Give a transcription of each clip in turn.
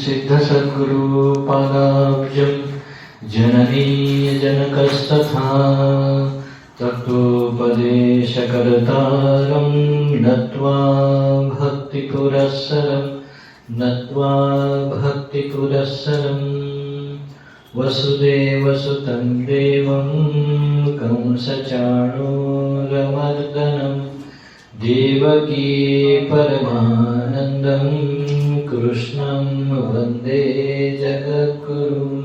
सिद्ध सद्गुरु पादाब्जं जननी जनकस्तथा तत्त्वोपदेशकर्तारं नत्वा भक्तिपुरस्सरं वसुदेवसुतं देवं कंसचाणूरमर्दनं देवकी परमानन्दं कृष्णं वन्दे जगद्गुरुम्।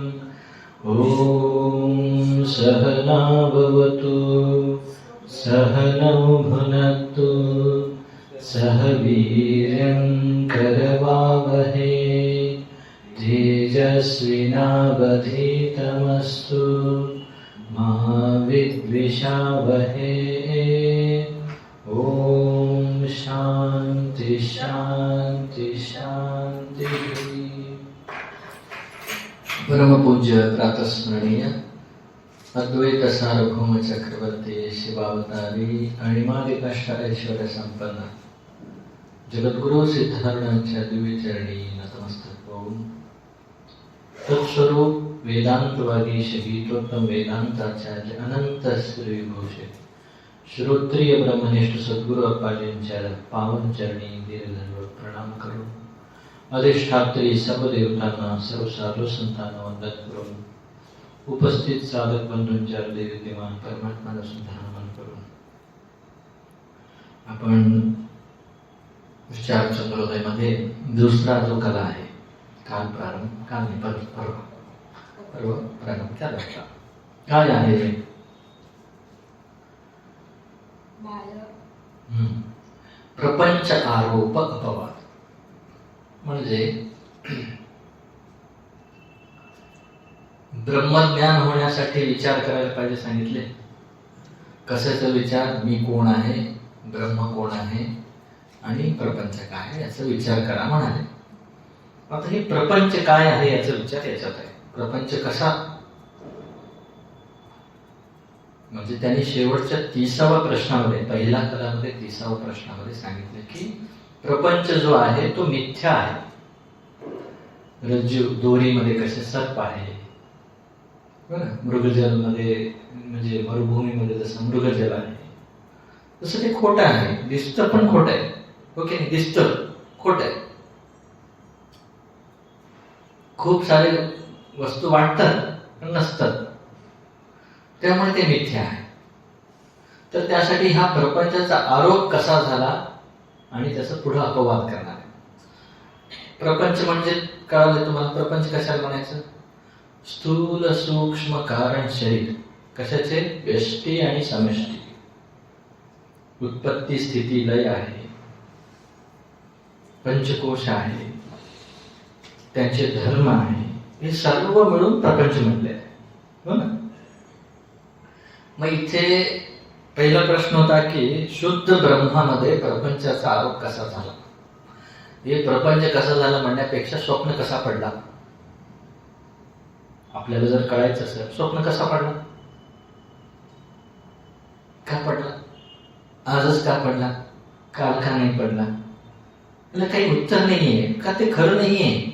ॐ सहना भवतु सहनौ भुनक्तु सह वीर्यं करवावहै तेजस्विनावधीतमस्तु मा विद्विषावहै। ओम शांति शांति शांति। परम पूज्य प्रातस्मरणीय अद्वैत सार्वभौम चक्रवर्ती शिवावतारी आणि मालिकाष्टारेश्वर संपन्न जगद्गुरु सिद्धार्थांच्या दिव्य चरणी नतमस्तक होऊन तत्स्वरूप वेदांतवादी शहीदोत्तम वेदांताचार्य अनंत श्री घोषित श्रोत्रिय ब्रह्मनिष्ठ सद्गुरु अप्पाजींच्या पावन चरणी दीर्घदंडवत प्रणाम करून अधिष्ठात्री सर्व देवतांना सर्व साधू संतांना वंदन करून उपस्थित साधक बंधूंच्या देवदेवान परमात्म्याला सुद्धा नमन करून आपण विचार चंद्रोदयमध्ये दुसरा जो कला आहे काल प्रारंभ काल परवा प्रारंभ केला होता। काय आहे प्रपंच आरोप अपवाद म्हणजे ब्रह्मज्ञान होण्यासाठी विचार करायला पाहिजे सांगितले। कशाचा विचार? मी कोण आहे, ब्रह्म कोण आहे आणि प्रपंच काय आहे याचा विचार करा म्हणाले। आता हे प्रपंच काय आहे याचा विचार याच्यात आहे। प्रपंच कसा म्हणजे त्यांनी शेवटच्या 30व्या प्रश्नामध्ये पहिल्या कलामध्ये 30व्या प्रश्नामध्ये सांगितले की प्रपंच जो आहे तो मिथ्या आहे। रज्जू दोरीमध्ये कसे सर्प आहे बरं, मृगजलमध्ये म्हणजे मरुभूमीमध्ये जसं मृगजल आहे तसं ते खोटं आहे, दिसतं पण खोटं आहे। ओके, दिसतं खोटं आहे। खूप सारे वस्तू वाटतात पण नसतात, त्यामुळे ते मिथ्या आहे। तर त्यासाठी हा प्रपंचाचा आरोप कसा झाला आणि त्याचा पुढे अपवाद करणार आहे। प्रपंच म्हणजे कळालं तुम्हाला? प्रपंच कशाला म्हणायचं? स्थूल सूक्ष्म कारण शरीर कशाचे? व्यष्टी आणि समष्टी, उत्पत्ती स्थिती लय आहे, पंचकोश आहे, त्यांचे धर्म आहे, हे सर्व मिळून प्रपंच म्हटले आहे, हो ना? मग इथे पहिला प्रश्न होता की शुद्ध ब्रह्मामध्ये प्रपंचाचा आरोप कसा झाला? हे प्रपंच कसा झाला म्हणण्यापेक्षा स्वप्न कसा पडला आपल्याला जर कळायचं असेल। स्वप्न कसा पडला, का पडला, आजच का पडला, काल का नाही पडला? याला काही उत्तर नाहीये का ते खरं नाहीये।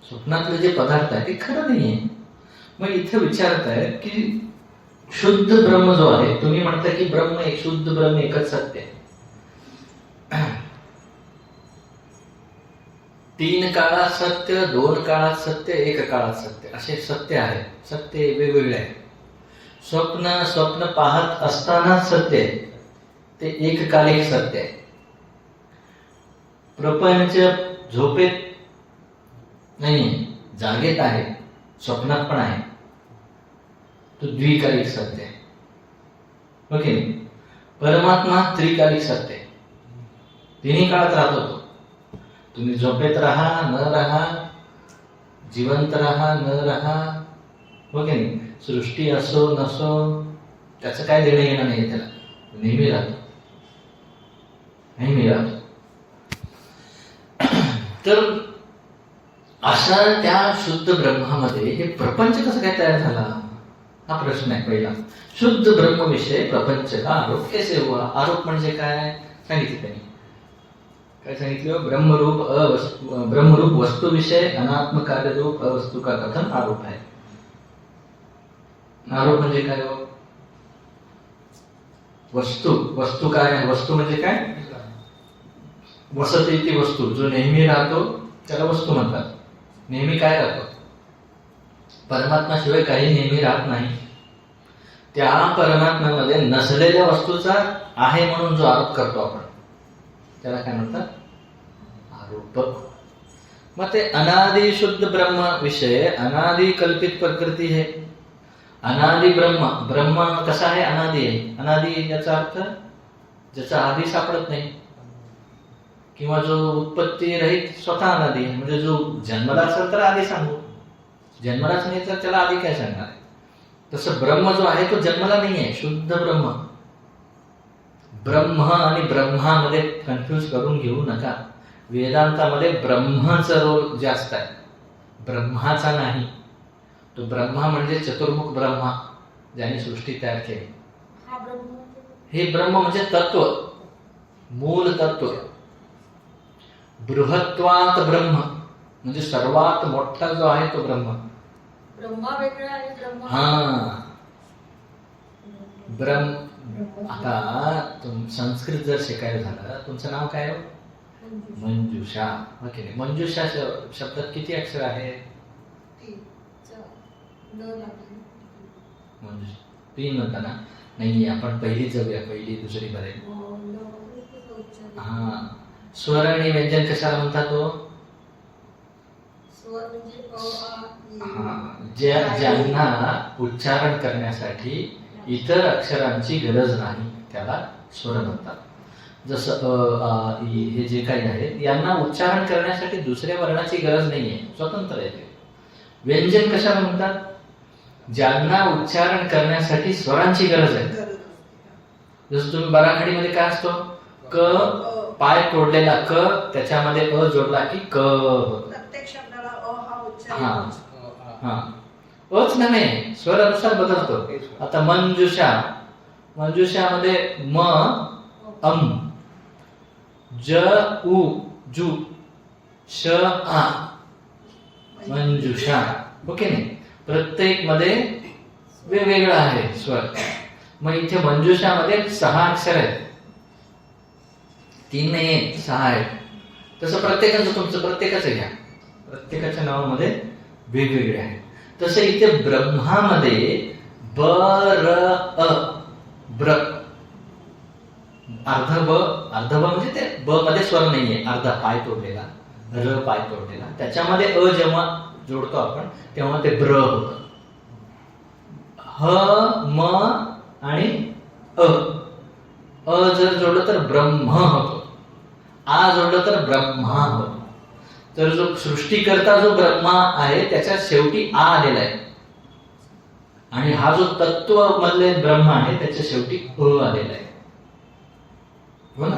स्वप्नातले जे पदार्थ आहे ते खरं नाहीये। मग इथे विचारत आहे की शुद्ध ब्रह्म जो आहे, तुम्ही म्हणता की ब्रह्म एक शुद्ध ब्रह्म एकच सत्य आहे। 3 काळात सत्य, 2 काळात सत्य, 1 काळात सत्य असे सत्य आहे। सत्य वेगवेगळे आहे। स्वप्न पाहत असताना सत्य आहे, ते एककालिक सत्य आहे। प्रपंच झोपेत नाही, जागेत आहे, स्वप्नात पण आहे, तो द्विकालिक सत्य आहे। ओके, परमात्मा त्रिकालिक सत्य आहे, तिन्ही काळात राहतो तो। तुम्ही झोपेत राहा न राहा, जिवंत राहा न राहा, ओके, सृष्टी असो नसो त्याचं काय देणं घेणं नाही त्याला, नेहमी राहतो, नेहमी राहतो। तर अशा त्या शुद्ध ब्रह्मामध्ये हे प्रपंच कसं काय तयार झाला हा प्रश्न आहे पहिला। शुद्ध ब्रह्म विषय प्रपंच का आरोप कैसे हुआ? आरोप म्हणजे काय सांगितलं त्यांनी, काय सांगितलं? ब्रह्मरूप वस्तु विषय अनात्म कार्य रूप अवस्तु का कथन आरोप आहे. आरोप म्हणजे काय हो? वस्तू काय? वस्तू म्हणजे काय? वसती ती वस्तू, जो नेहमी राहतो त्याला वस्तू म्हणतात. नेहमी काय राहतो? परमात्मा शिवाय काही नेहमी राहत नाही. त्या परमात्म्यामध्ये नसलेल्या वस्तूचा आहे म्हणून जो आरोप करतो आपण, त्याला काय म्हणतात? आरोप. मग ते अनादि शुद्ध ब्रह्म विषय अनादि कल्पित प्रकृती है. अनादि ब्रह्म कसा आहे? अनादि आहे. अनादि याचा अर्थ ज्याचा आधी सापडत नाही, किंवा जो उत्पत्ती रहित स्वतः अनादि आहे. म्हणजे जो जन्मला असेल तर आधी सांगू, जन्मलाच नाही तर त्याला आधी काय सांगणार? तसं ब्रह्म जो आहे तो जन्मला नाही आहे. शुद्ध ब्रह्म आणि ब्रह्मामध्ये कन्फ्युज करून घेऊ नका. वेदांतामध्ये ब्रह्माचा रोल जास्त आहे, ब्रह्माचा नाही. तो ब्रह्मा म्हणजे चतुर्मुख ब्रह्मा, ज्याने सृष्टी तयार केली. हे ब्रह्म म्हणजे तत्व, मूल तत्व. बृहत्वात ब्रह्म म्हणजे सर्वात मोठा जो आहे तो ब्रह्म. हा ब्रह्म. आता संस्कृत जर शिकायला झालं, तुमचं नाव काय हो? मंजुषा. ओके. मंजुषा शब्दात किती अक्षर आहेत? मंजुषा 3 म्हणता ना? नाही, आपण पहिली जाऊया. पहिली दुसरी बरे. हा. स्वर आणि व्यंजन कशाला म्हणतात तो? ज्यांना उच्चारण करण्यासाठी इतर अक्षरांची गरज नाही त्याला स्वर म्हणतात. जसं हे जे काही आहेत यांना उच्चारण करण्यासाठी दुसऱ्या वर्णाची गरज नाहीये, स्वतंत्र आहे ते. व्यंजन कशाला म्हणतात? ज्यांना उच्चारण करण्यासाठी स्वरांची गरज आहे. जसं तुम्ही बराखडीमध्ये काय असतो? क, पाय तोडलेला क, त्याच्यामध्ये अ जोडला की क. प्रत्येक शब्दाला अ हा उच्चार. हा, अच नव्हे, स्वरानुसार बदलतो. आता मंजुषामध्ये म, अम, ज, उ, जु, श, आ, मंजुषा. ओके नाही? प्रत्येक मध्ये वेगवेगळा आहे स्वर. मग इथे मंजुषामध्ये 6 अक्षर आहेत, 3 नाही 6 आहेत. तसं प्रत्येकाचं, तुमचं प्रत्येकाचं घ्या, प्रत्येकाच्या नावामध्ये वेगवेगळे आहे. तसं इथे ब्रह्मामध्ये ब, र, अ, ब्र, अर्ध ब म्हणजे ते ब मध्ये स्वर नाहीये, अर्धा पाय तोडलेला, र पाय तोडलेला, त्याच्यामध्ये अ जेव्हा जोडतो आपण तेव्हा ते ब्र होत. ह, म आणि अ जर जोडलं तर ब्रह्म होतो, आ जोडलं तर ब्रह्मा होतो. तर जो सृष्टीकर्ता जो ब्रह्मा आहे त्याच्या शेवटी आ आलेला आहे, आणि हा जो तत्व मधले ब्रह्म आहे त्याच्या शेवटी अ आलेला आहे. हो ना?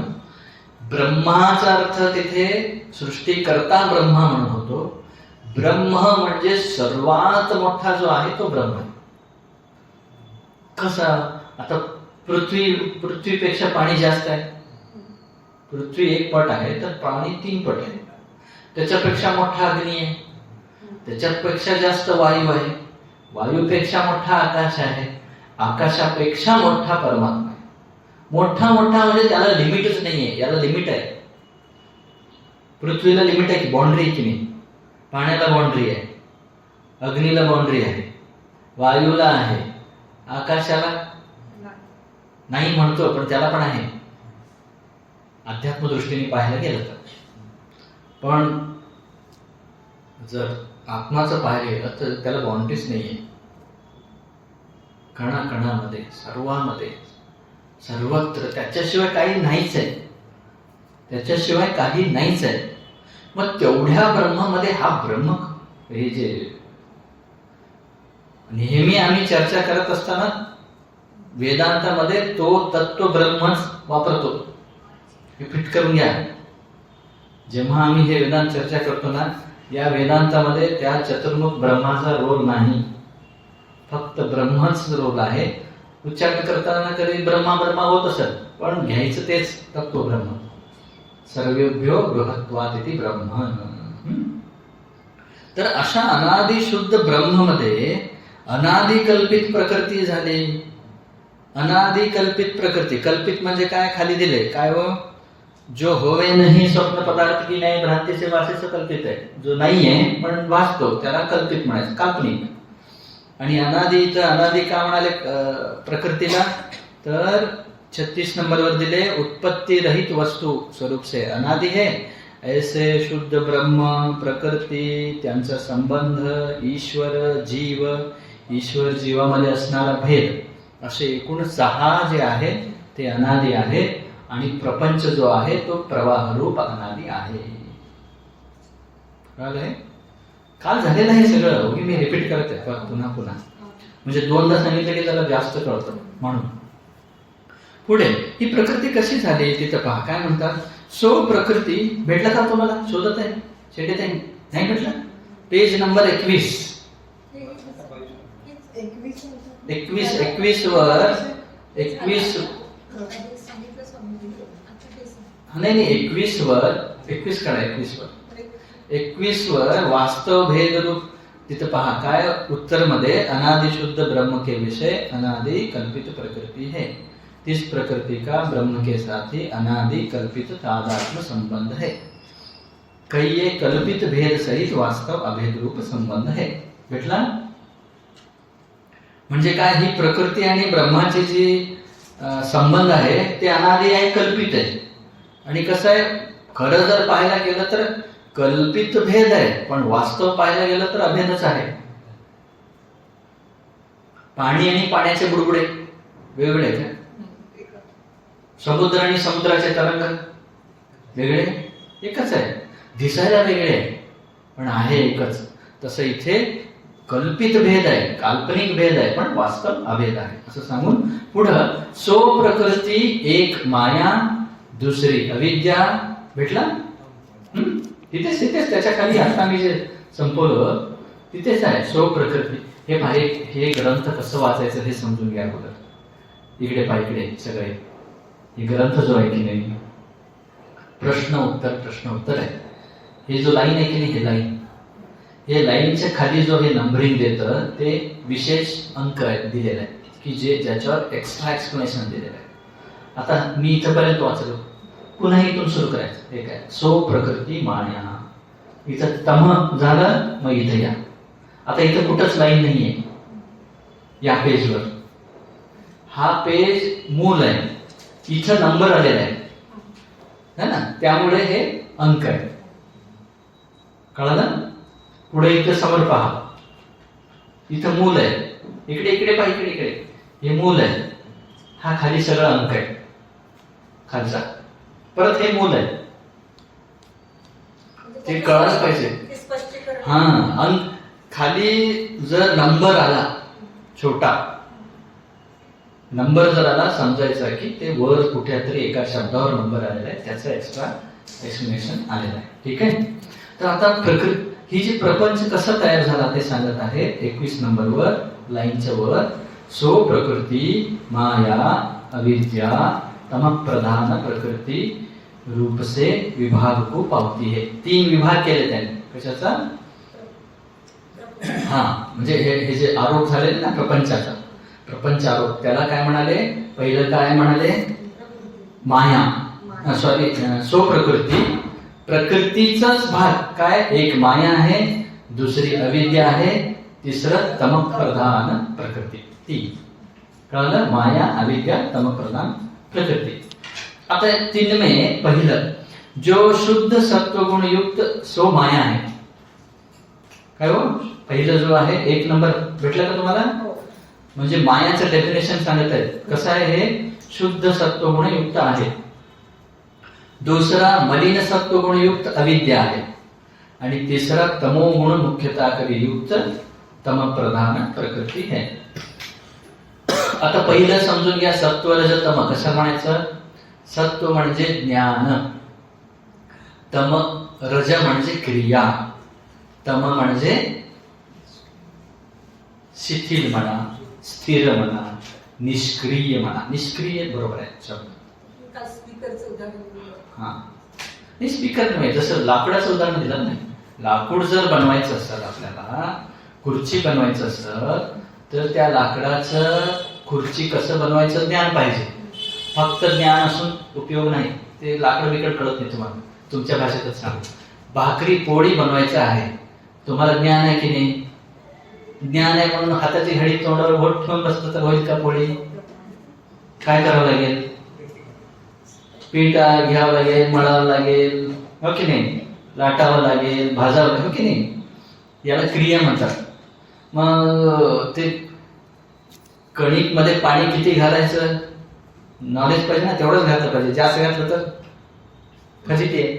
ब्रह्माचा अर्थ तिथे सृष्टीकर्ता ब्रह्मा म्हणून होतो. ब्रह्म म्हणजे सर्वात मोठा जो आहे तो ब्रह्म आहे. कसा? आता पृथ्वीपेक्षा पाणी जास्त आहे. पृथ्वी 1 पट आहे तर पाणी 3 पट आहे. त्याच्यापेक्षा मोठा अग्नी आहे, त्याच्यापेक्षा जास्त वायू आहे, वायूपेक्षा मोठा आकाश आहे, आकाशापेक्षा मोठा परमात्मा आहे. मोठा म्हणजे त्याला लिमिटच नाहीये. याला लिमिट आहे. पृथ्वीला लिमिट आहे की बाउंड्री आहे की नाही? पाण्याला बाउंड्री आहे, अग्नीला बाउंड्री आहे, वायूला आहे, आकाशाला नाही म्हणतो पण त्याला पण आहे अध्यात्म दृष्टीने पाहायला गेलं तर. पण जर आत्माचं पाहायला गेलं तर त्याला बाउंड्रीच नाहीये. कणाकणामध्ये, सर्वांमध्ये, सर्वत्र त्याच्याशिवाय काही नाहीच आहे, त्याच्याशिवाय काही नाहीच आहे. मग तेवढ्या ब्रह्मामध्ये हा ब्रह्म, हे जे नेहमी आम्ही चर्चा करत असताना वेदांतामध्ये तो तत्व ब्रह्मच वापरतो. हे फिट करून घ्या. जेव्हा आम्ही हे वेदांत चर्चा करतो ना, या वेदांतामध्ये त्या चतुर्मुख ब्रह्माचा रोल नाही, फक्त ब्रह्मच रोल आहे. उच्चारण करताना कधी ब्रह्मा होत असेल, पण घ्यायचं तेच तत्व ब्रह्म. सर्वेभ्यो बृहत्वात् इति ब्रह्म. तर अशा अनादि शुद्ध ब्रह्ममध्ये अनादि कल्पित प्रकृती झाली. अनादि कल्पित प्रकृती, कल्पित म्हणजे काय, खाली दिले काय हो, जो होवे नाही स्वप्न पदार्थ की नाही भ्रांतीचे वासेचं कल्पित आहे. जो नाहीये पण वाचतो त्याला कल्पित म्हणायचं, काल्पनिक. आणि अनादि इथं अनादि का म्हणाले प्रकृतीला, तर 36 नंबरवर दिले उत्पत्ति रहित वस्तू स्वरूप से अनादि है ऐसे शुद्ध ब्रह्म प्रकृती त्यांचा संबंध ईश्वर जीव, ईश्वर जीवामध्ये असणारा भेद, असे एकूण 6 जे आहे ते अनादि आहे. आणि प्रपंच जो आहे तो प्रवाहरूप अनादि आहे. कळलं आहे? काल झालेलं आहे सगळं, मी रिपीट करते पुन्हा पुन्हा, म्हणजे 2दा सांगितलं की जरा जास्त कळतं म्हणून. पुढे ही प्रकृती कशी झाली तिथं पहा काय म्हणतात. सो प्रकृती भेटला का तुम्हाला, शोधत आहे शेडेत आहे, नाही भेटला. पेज नंबर 21 वर 21 नाही 21 वर 21 काढा 21 वर वास्तव भेद रूप तिथं पहा काय उत्तर मध्ये, अनादि शुद्ध ब्रह्म के विषय अनादि कल्पित प्रकृति है. इस प्रकृति का ब्रह्म के साथ ही अनादि कल्पित तादात्म्य संबंध है. कई ये कल्पित भेद सहित वास्तव अभेद रूप संबंध है. भेटला. म्हणजे काय, ही प्रकृती आणि ब्रह्माची जी संबंध आहे ते अनादि आहे, कल्पित आहे. आणि कसं आहे, खरं जर पाहायला गेलं तर कल्पित भेद आहे पण वास्तव पाहायला गेलं तर अभेदच आहे. पाणी आणि पाण्याचे बुडबुडे वेगळे आहेत. समुद्र आणि समुद्राचे तरंग वेगळे, एकच आहे. दिसायला वेगळे आहे पण आहे एकच. तसं इथे कल्पित भेद आहे, काल्पनिक भेद आहे पण वास्तव अभेद आहे असं सांगून पुढं सो प्रकृती एक माया दुसरी अविद्या. भेटला. तिथेच त्याच्या खाली आता मी जे संपवलं तिथेच आहे सो प्रकृती. हे पहा, हे ग्रंथ कसं वाचायचं हे समजून घ्या अगोदर. इकडे पहा, इकडे सगळे हे ग्रंथ जो आहे की नाही, प्रश्न उत्तर आहे. हे जो लाईन आहे की नाही, हे लाईन, हे लाईनच्या खाली जो हे नंबरिंग देतं ते विशेष अंक दिलेला आहे की ज्याच्यावर एक्स्ट्रा एक्सप्लेनेशन दिलेलं आहे. आता मी इथंपर्यंत वाचलो, पुन्हा इथून सुरू करायचं. हे काय, सो प्रकृती माया, इथं तम झालं, मग इथं या. आता इथं कुठंच लाईन नाहीये या पेजवर. हा पेज मूल आहे, इथं नंबर आलेला आहे ना, त्यामुळे हे अंक आहे. कळलं. पुढे इथं समोर पहा, इथं मूल आहे. इकडे पहा, इकडे हे मूल आहे. हा खाली सगळा अंक आहे खालचा. परत हे मूल आहे, ते कळायला पाहिजे. हा, अंक खाली जर नंबर आला, छोटा नंबर जर आला, समजायचा की ते वर कुठेतरी एका शब्दावर नंबर आलेला आहे, त्याचं एक्स्ट्रा एक्सप्लेनेशन आलेलं आहे. ठीक आहे. तर आता प्रकृती, ही जी प्रपंच कसा तयार झाला ते सांगत आहे 21 नंबरवर लाईनच्या वर. सो प्रकृती माया अविद्या तम प्रधान प्रकृती रूप से विभाग को पावती है. 3 विभाग केले त्यांनी. कशाचा? हा, म्हणजे हे जे आरोप झाले ना प्रपंचाचा, प्रपंच आरोप, त्याला काय म्हणाले, पहिलं काय म्हणाले, माया, सॉरी सो प्रकृती, प्रकृतीचाच भाग काय, एक माया आहे, दुसरी अविद्या आहे, तिसरं तमप्रधान प्रकृती. ती कळलं, माया अविद्या तमप्रधान प्रकृती. आता 3 में पहिलं जो शुद्ध सत्वगुण युक्त सो माया आहे. काय हो, पहिलं जो आहे 1 नंबर भेटला का तुम्हाला? म्हणजे मायाचं डेफिनेशन सांगत आहेत. कसं आहे हे, शुद्ध सत्वगुण युक्त आहे. दुसरा मलिन सत्वगुण युक्त अविद्या आहे. आणि तिसरा तमोगुण मुख्यतः करी युक्त तम प्रधान प्रकृती है. आता पहिलं समजून घ्या, सत्व रज तम कसं म्हणायचं. सत्व म्हणजे ज्ञान, तम रज म्हणजे क्रिया, तम म्हणजे शिथिल म्हणा, स्थिर म्हणा, निष्क्रिय म्हणा. निष्क्रिय बरोबर आहे शब्द. हा, नाही स्पीकर नव्हे, जसं लाकडाचं उदाहरण दिलं नाही. लाकूड जर बनवायचं असेल आपल्याला, खुर्ची बनवायचं असेल तर त्या लाकडाचं खुर्ची कसं बनवायचं ज्ञान पाहिजे. फक्त ज्ञान असून उपयोग नाही. ते लाकड बिकड कळत नाही तुम्हाला, तुमच्या भाषेतच सांगू. भाकरी पोळी बनवायचं आहे, तुम्हाला ज्ञान आहे की नाही? ज्ञान आहे म्हणून हाताची घडी तोंडावर बोट ठेवून बसलं तर होईल का पोळी? काय करावं लागेल? पीठ घ्यावं लागेल, मळावं लागेल, हो की नाही? लाटावं लागेल, भाजावं लागेल, हो की नाही? याला क्रिया म्हणतात. मग ते कणिक मध्ये पाणी किती घालायचं नॉलेज पाहिजे ना, तेवढंच घातलं पाहिजे. जास्त घातलं तर फजिती आहे,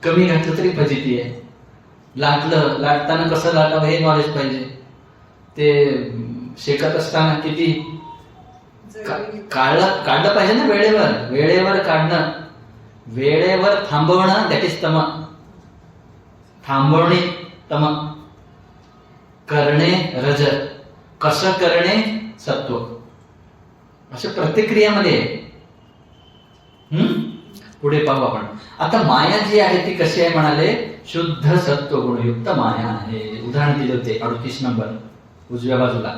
कमी घातलं तरी फजिती आहे. लाटताना कसं लाटावं हे नॉलेज पाहिजे. ते शेकत असताना किती काढलं पाहिजे ना, वेळेवर काढणं, वेळेवर थांबवणं, दॅट इज तम. थांबवणे तम, करणे रज, कसं करणे सत्व. अशा प्रतिक्रियामध्ये पुढे पाहू आपण. आता माया जी आहे ती कशी आहे म्हणाले? शुद्ध सत्व गुणयुक्त माया आहे. उदाहरण दिले होते 38 नंबर उजव्या बाजूला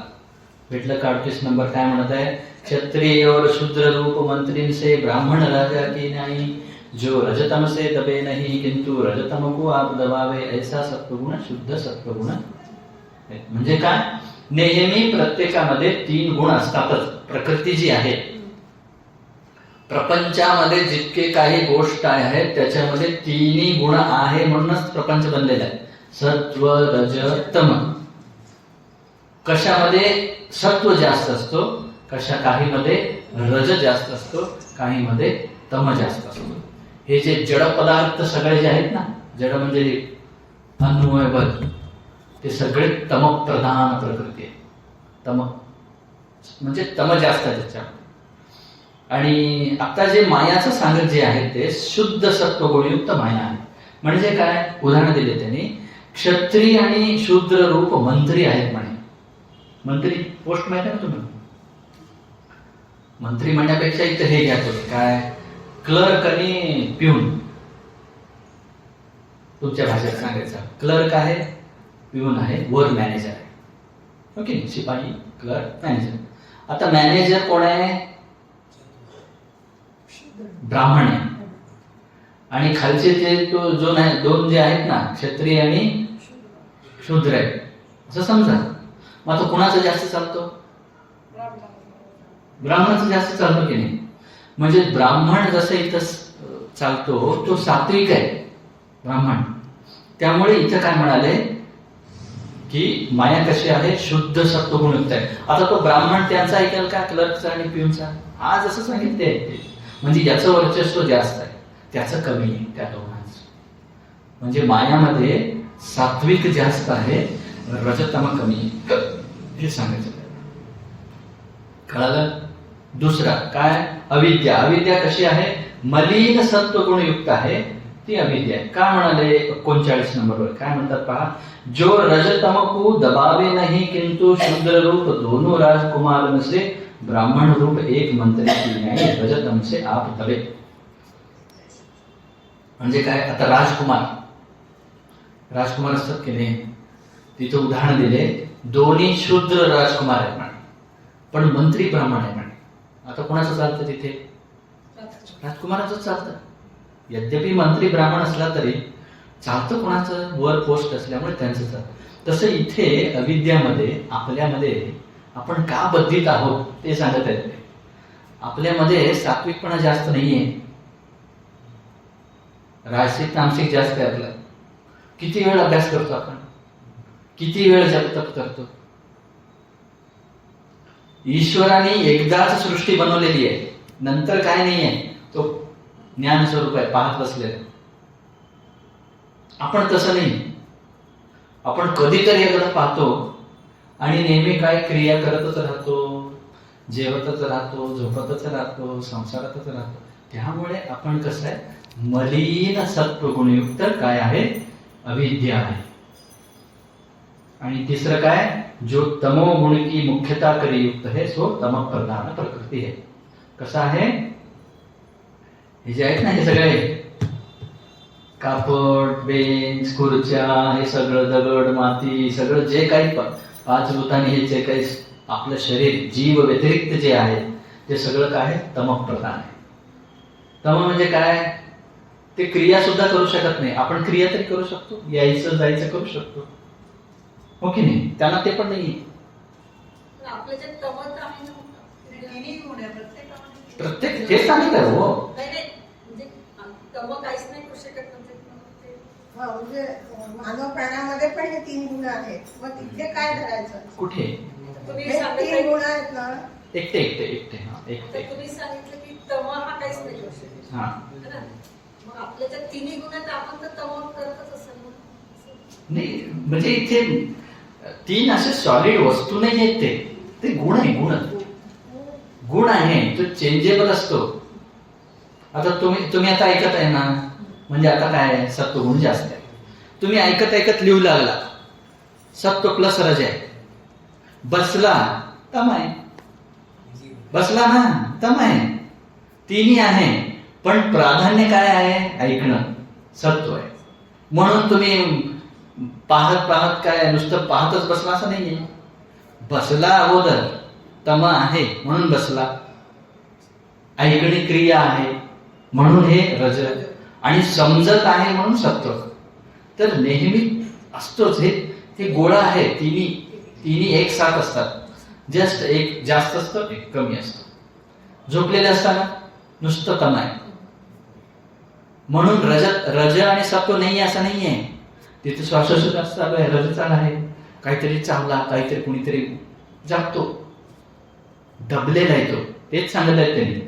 भेटलं का? 38 नंबर काय म्हणत आहे? क्षत्रिय और शूद्र रूप मंत्री से ब्राह्मण राजा की नाही, जो रजतम से दबे नहीं किंतु रजतम को आप दबावे, ऐसा सत्वगुण शुद्ध सत्वगुण. म्हणजे काय? नेहमी प्रत्येकामध्ये 3 गुण असतातच. प्रकृती जी आहे, प्रपंचामध्ये जितके काही गोष्ट आहेत त्याच्यामध्ये 3 गुण आहे, म्हणूनच प्रपंच बनलेला आहे. सत्व रज तम. कशामध्ये सत्व जास्त असतो, काही मध्ये रज जास्त असतो, काही मध्ये तम जास्त असतो. हे जे जड पदार्थ सगळे जे आहेत ना, जड म्हणजे अन्वय बल, ते सगळे तम प्रधान प्रकृती आहे. तम म्हणजे तम जास्त आहे त्याच्यामध्ये. आणि आता जे मायाचं सांगत जे आहे ते शुद्ध सत्व गुणयुक्त माया आहे. म्हणजे काय? उदाहरण दिले त्यांनी. क्षत्रिय आणि शूद्र रूप मंत्री आहेत म्हणे. मंत्री पोस्ट माहिती आहे ना तुम्ही? मंत्री म्हणण्यापेक्षा इथं हे घ्या तुम्ही, काय क्लर्क आणि पिऊन. तुमच्या भाषेत सांगायचं, क्लर्क आहे, पिऊन आहे, वर मॅनेजर आहे. ओके, शिपाई, क्लर्क, मॅनेजर. आता मॅनेजर कोण आहे? ब्राह्मण आहे. आणि खालचे ते तो जो नाही, 2 जे आहेत ना, क्षत्रिय आणि शूद्र आहे असं समजा. मग आता कुणाचं जास्त चालतो? ब्राह्मणाचं जास्त चालतो की नाही? म्हणजे ब्राह्मण जसं इथं चालतो तो सात्विक आहे ब्राह्मण. त्यामुळे इथं काय म्हणाले की माया कशी आहे? शुद्ध सत्वगुणयुक्त आहे. आता तो ब्राह्मण त्यांचा ऐकेल का? क्लर्कचा आणि पिऊनचा? आज असं सांगितले ते. म्हणजे याचं वर्चस्व जास्त आहे, त्याचं कमी आहे त्या दोघांचं. म्हणजे मायामध्ये सात्विक जास्त आहे, रजतम कमी आहे, हे सांगायचं. कळालं? दुसरा काय? अविद्या. अविद्या कशी आहे? मलिन सत्वगुणयुक्त आहे, ती अविद्या आहे. का म्हणाले 39 नंबरवर? काय म्हणतात पहा. जो रजतम को दबावे नहीं किंतु शूद्र रूप दोनों राजकुमार से ब्राह्मण रूप एक मंत्री की न्याय, रजतम से आप दबे. म्हणजे काय? आता राजकुमार असतात की नाही, तिथं उदाहरण दिले. दोन्ही शूद्र राजकुमार आहेत म्हणे, पण मंत्री ब्राह्मण आहे म्हणे. आता कोणाचं चालतं तिथे? राजकुमाराचं चालतं. यद्यपि मंत्री ब्राह्मण असला तरी चालतं कोणाचं? वर पोस्ट असल्यामुळे त्यांचं चालतं. तसं इथे अविद्यामध्ये आपल्यामध्ये आपण का बद्धित आहोत ते सांगत आहेत. आपल्यामध्ये सात्विकपणा जास्त नाहीये, राजसिक तामसिक जास्त आहे आपला. किती वेळ अभ्यास करतो आपण, किती वेळ जप करतो. ईश्वराने एकदाच सृष्टी बनवलेली आहे, नंतर काय नाहीये, तो ज्ञान स्वरूप आहे, पाहत बसलेलं. आपण तसं नाही. आपण कधीतरी एकदा पाहतो आणि नेहमी काय क्रिया करतच राहतो, जेवतच राहतो, झोपतच राहतो, संसारातच राहतो. त्यामुळे आपण कसं आहे? मलिन सत्वगुणयुक्त काय आहे? अविद्या आहे. आणि तिसरं काय? जो तमो गुण की मुख्यता करे युक्त है सो तम प्रधान प्रकृती है. कसं आहे? हे जे आहेत ना, हे सगळे कापड, बेंच, खुर्च्या, हे सगळं दगड, माती, सगळं जे काही पाच भूतांनी हे जे काही आपलं शरीर, जीव व्यतिरिक्त जे आहे ते सगळं काय आहे? तम प्रधान आहे. तम म्हणजे काय? ते क्रिया सुद्धा करू शकत नाही. आपण क्रिया तरी करू शकतो, यायचं जायचं करू शकतो, हो की नाही? त्यांना ते पण नाही. आपलं जे तमत आहे ना, तिन्ही गुण आहे प्रत्येकामध्ये. प्रत्येक ते सांगितलं हो. नाही नाही, म्हणजे तम काहीच नाही करू शकत म्हणजे ते. म्हणजे मानव प्राण्यामध्ये पण हे 3 गुण आहेत. मग तिथे काय धरायचं? कुठे? तुम्ही हे 3 सांगितलं गुण आहेत ना. एकटे एकटे एकटे हा आता एकटे. तुम्ही सांगितलं की तम हा काहीच नाही करू शकत, हा है ना? मग आपल्या ज्या तिन्ही गुण आहेत आपण तर तम करतच असेल ना. नाही म्हणजे इथे 3 असे सॉलिड वस्तू नाही आहेत. ते गुण आहे. गुण आहे, तो चेंजेबल असतो. आता तुम्ही आता ऐकत आहे ना, म्हणजे आता काय सत्वगुण जास्त आहे. तुम्ही ऐकत लिहू लागला, सत्व प्लस रज आहे. बसला तम आहे. बसला ना तम आहे. तिन्ही आहे, पण प्राधान्य काय आहे? ऐकणं, सत्व आहे. म्हणून तुम्ही पाहत काय नुसतं पाहतच बसला असं नाहीये. बसला अगोदर, तम आहे म्हणून बसला. ऐकणी क्रिया आहे म्हणून हे रज, आणि समजत आहे म्हणून सत्व. तर नेहमी असतोच हे गोळा आहे. तिन्ही एक साथ असतात. जस्ट एक जास्त असतं, एक कमी असतं. झोपलेले असताना नुसतं तम आहे म्हणून रज आणि सत्व नाही असं नाहीये. तिथे श्वासोश्वास चालू आहे, रज चालू आहे. काहीतरी चावला, काहीतरी कुणीतरी जागतो, दबलेला आहे तो. तेच सांगत आहेत त्यांनी.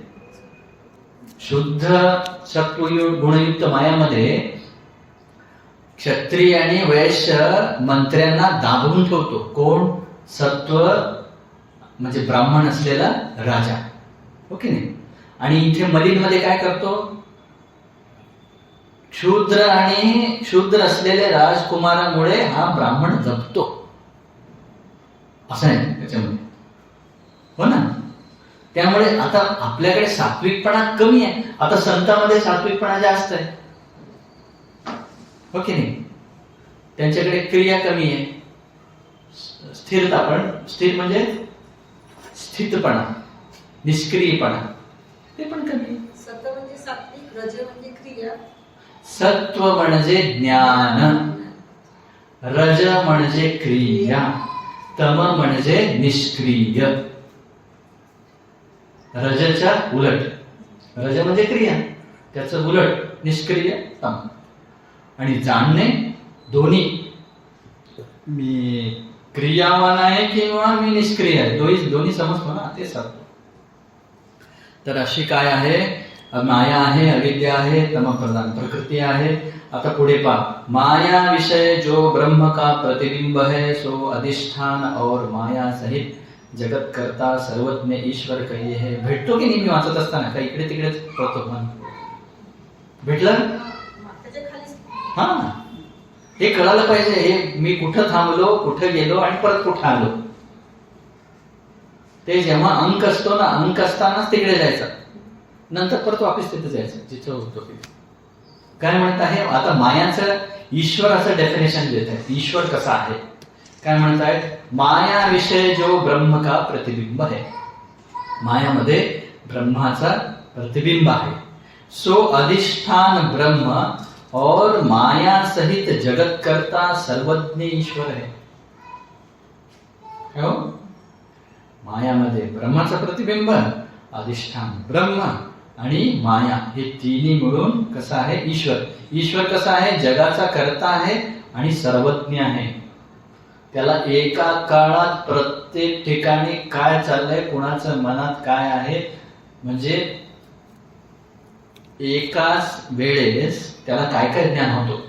शुद्ध सत्व गुणयुक्त मायामध्ये क्षत्रिय आणि वैश्य मंत्र्यांना दाबून ठेवतो. कोण? सत्व म्हणजे ब्राह्मण असलेला राजा, ओके नाही? आणि इथे मलिनमध्ये काय करतो? शूद्र असलेल्या राजकुमारामुळे हा ब्राह्मण जपतो, असं आहे त्याच्यामध्ये, हो ना? त्यामुळे आता आपल्याकडे सात्विकपणा कमी आहे. आता संतांमध्ये सात्विकपणा जास्त आहे, हो की नाही? त्यांच्याकडे क्रिया कमी आहे. स्थिरता, पण स्थिर म्हणजे स्थितपणा, निष्क्रियपणा ते पण कमी आहे. सत्व म्हणजे सात्विक, रज म्हणजे क्रिया, सत्व म्हणजे ज्ञान, रज म्हणजे क्रिया, तम म्हणजे निष्क्रिय. रजच्या उलट, रज म्हणजे क्रिया, त्याचं उलट निष्क्रिय तम. आणि जाणणे दोन्ही, मी क्रियावान आहे किंवा मी निष्क्रिय आहे, दोन्ही समजतो ना, ते सत्व. तर अशी काय आहे? माया आहे, अविद्या आहे, तम प्रधान प्रकृति आहे. आता पुढे पहा. माया विषय जो ब्रह्म का प्रतिबिंब है, सो अधिष्ठान और माया सहित जगत करता सर्वज्ञ ईश्वर कहिए है. भेटतो की नाही मी वाचत असताना? काही इकडे तिकडेच पळतो पण भेटलं? त्याच्या खाली हा, हे कळालं पाहिजे. हे मी कुठं थांबलो, कुठं गेलो आणि परत कुठं आलो. ते जेव्हा अंक असतो ना, अंक असतानाच तिकडे जायचं, नंतर परत वापस तिथे जायचं जिथं होतो तिथे. काय म्हणत आहे? आता मायाचं ईश्वर असं डेफिनेशन देत आहे. ईश्वर कसा आहे? काय म्हणतायत? माया विषय जो ब्रह्म का प्रतिबिंब है, मायामध्ये ब्रह्माचा प्रतिबिंब आहे. सो अधिष्ठान ब्रह्म और माया सहित जगत करता सर्वज्ञ ईश्वर है. हो, मायामध्ये ब्रह्माचं प्रतिबिंब, अधिष्ठान ब्रह्म आणि माया, हे तिन्ही मिळून कसा आहे? ईश्वर. ईश्वर कसा आहे? जगाचा कर्ता आहे आणि सर्वज्ञ आहे. त्याला एका काळात प्रत्येक ठिकाणी काय चाललंय, कुणाचं मनात काय आहे, म्हणजे एकाच वेळेस त्याला काय काय ज्ञान होतो.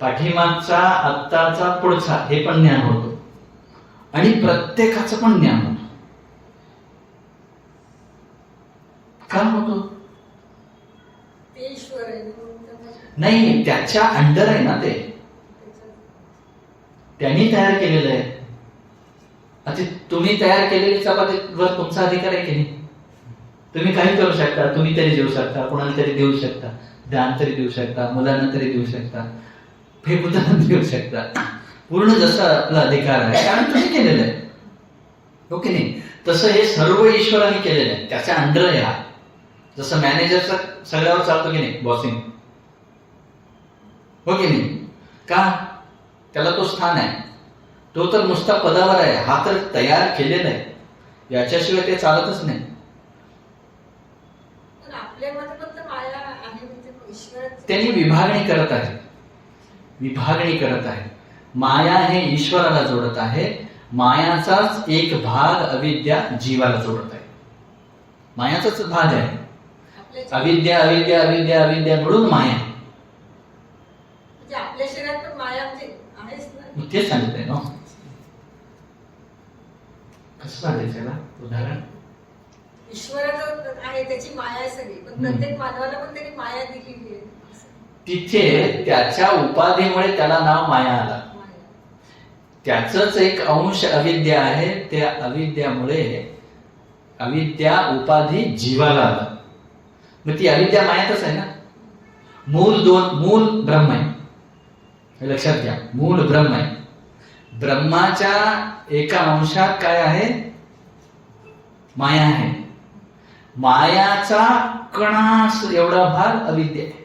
पाठीमागचा, आत्ताचा, पुढचा हे पण ज्ञान होतो आणि प्रत्येकाचं पण ज्ञान होतं. का होतो? ते ईश्वर आहे म्हणून त्यांना नाही, त्याच्या अंडर आहे ना ते, त्यांनी तयार केलेलं आहे. आता तुम्ही तयार केलेली चपातीवर तुमचा अधिकार आहे की नाही? तुम्ही काही करू शकता, तुम्ही तरी जेवू शकता, कोणाला तरी देऊ शकता. दान तरी देऊ शकता, मुलांना तरी देऊ शकता, फेकून देऊ शकता, पूर्ण जसा आपला अधिकार आहे कारण तुम्ही केलेलं आहे, हो की नाही? तसं हे सर्व ईश्वराने केलेलं आहे, त्याच्या अंडर आहे हा. जसं मॅनेजरचा सगळ्यावर चालतो की नाही बॉसिंग, हो की नाही? का? त्याला तो स्थान आहे, तो तर नुसता पदावर आहे, हा तर तयार केलेला आहे, याच्याशिवाय ते चालतच नाही. पण आपल्यामध्ये पण तर माया आहे, म्हणजे ईश्वराचं त्यांनी विभागणी करत आहे, विभागणी करत आहे. माया हे ईश्वराला जोडत आहे, मायाचाच एक भाग अविद्या जीवाला जोडत आहे. मायाचाच भाग आहे, आपल्या अविद्या अविद्या अविद्या अविद्या मिळून माया आहे. म्हणजे आपल्या शरीरात पण माया म्हणजे आहेच ना. मग तेच सांगितलंय ना. कसं सांगायचं याला उदाहरण? ईश्वराचं आहे त्याची माया आहे सगळी, पण प्रत्येक मानवाला पण त्यांनी माया दिलेली आहे असं. तिथे त्याच्या उपाधीमुळे त्याला नाव माया आला. माया. त्याचंच एक अंश अविद्या आहे, त्या अविद्यामुळे अविद्या उपाधी जीवाला आला. मग ती अविद्या मायातच आहे ना. मूल ब्रह्म आहे, हे लक्षात घ्या. मूल ब्रह्म आहे. ब्रह्माच्या एका अंशात काय आहे? माया आहे. मायाचा कणास एवढा भाग अविद्या आहे.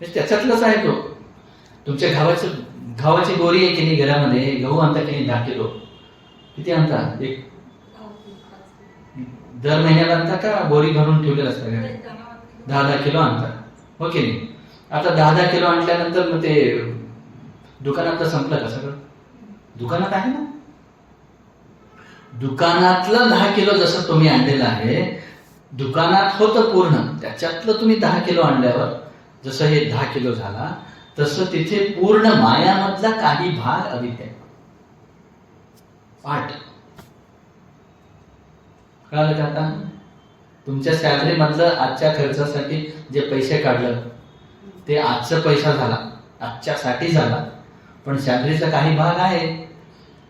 त्याच्यातलंच आहे तो. तुमच्या गव्हाची बोरी आहे की नाही, घरामध्ये गहू आणता की नाही 10 किलो, किती आणता? एक दर महिन्याला आणता का बोरी भरून ठेवलेलं असतं घरी? 10 किलो आणता, हो की नाही? आता 10 किलो आणल्यानंतर मग ते दुकानातलं संपलं का सगळं? दुकानात आहे ना. दुकानातलं 10 किलो जसं तुम्ही आणलेलं आहे, दुकानात होतं पूर्ण, त्याच्यातलं तुम्ही 10 किलो आणल्यावर जसं हे 10 किलो झाला, तसं तिथे पूर्ण मायामधला काही भाग अविद्या पाठ. कळालं का आता? तुमच्या सॅलरी मधलं आजच्या खर्चासाठी जे पैसे काढलं ते आजचा पैसा झाला, आजच्यासाठी झाला, पण सॅलरीचा काही भाग आहे.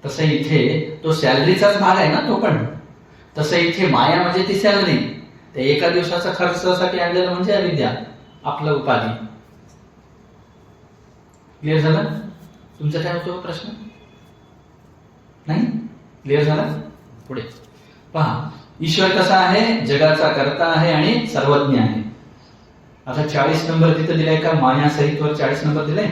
तसं इथे तो सॅलरीचाच भाग आहे ना तो पण. तसं इथे माया म्हणजे ती सॅलरी, ते एका दिवसाचा खर्चासाठी आणलेलं म्हणजे अविद्या, आपलं उपाधी. क्लिअर झालं? तुमचा काय होतो प्रश्न? नाही क्लिअर झाला? पुढे पहा. ईश्वर कसा आहे? जगाचा कर्ता आहे आणि सर्वज्ञ आहे. आता 40 नंबर तिथं दिलाय का? माया सहित वर 40 नंबर दिलाय.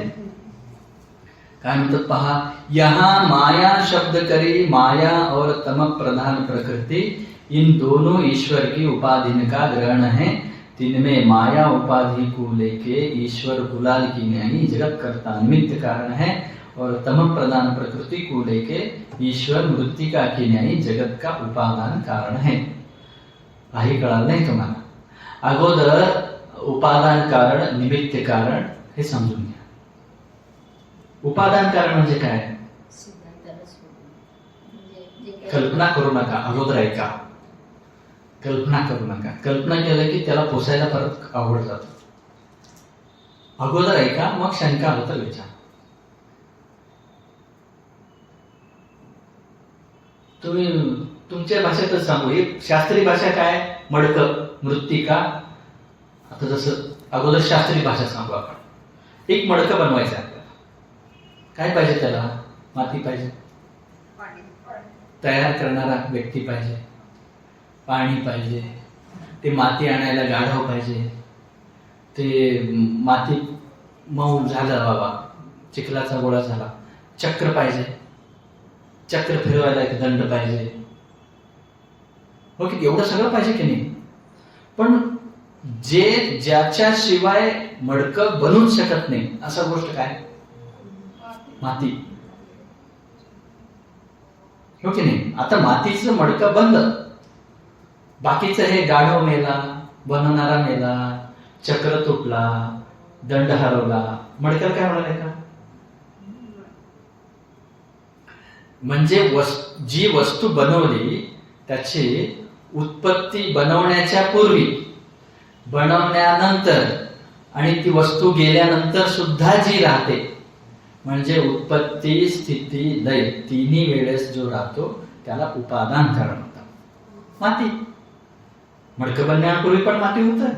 काय म्हणतात पहा. यहां माया शब्द करी माया और तम प्रधान प्रकृति, इन दोनों ईश्वर की उपाधि का ग्रहण है. तिनमें माया उपाधि को लेके ईश्वर गुलाल की न्यायी जगत कर्ता निमित्त कारण है, और तम प्रधान प्रकृति को लेके ईश्वर मृत्तिका की न्यायी जगत का उपादान कारण है. काही कळालं नाही तुम्हाला? अगोदर उपादान कारण निमित्त कारण हे समजून घ्या. उपादान कारण म्हणजे काय? कल्पना करू नका, अगोदर ऐका. कल्पना करू नका. कल्पना केलं की त्याला पोसायला परत आवड जातो. अगोदर ऐका, मग शंका आलं तर विचार. तुम्ही तुमच्या भाषेतच सांगू. ही शास्त्रीय भाषा काय? मडकं, मृत्तिका. आता जसं अगोदर शास्त्रीय भाषा सांगू आपण. एक मडकं बनवायचं आपल्याला. काय पाहिजे त्याला? माती पाहिजे, तयार करणारा व्यक्ती पाहिजे, पाणी पाहिजे, ते माती आणायला गाढव पाहिजे, ते माती मऊ झालं बाबा, चिखलाचा गोळा झाला, चक्र पाहिजे, चक्र फिरवायला एक दंड पाहिजे, हो की? एवढं सगळं पाहिजे की नाही? पण जे ज्याच्याशिवाय मडकं बनूच शकत नाही असा गोष्ट काय? माती, हो की नाही? आता मातीचं मडकं बनलं, बाकीचं हे गाढव मेला, बनवणारा मेला, चक्र तुटला, दंड हरवला, मडक्याला काय होणार आहे का? म्हणजे जी वस्तू बनवली त्याची उत्पत्ती बनवण्याच्या पूर्वी, बनवण्यानंतर आणि ती वस्तू गेल्यानंतर सुद्धा जी राहते, म्हणजे उत्पत्ती स्थिती लय तिन्ही वेळेस जो राहतो त्याला उपादान कारण होतं. माती. मडकं बनण्यापूर्वी पण माती होतं,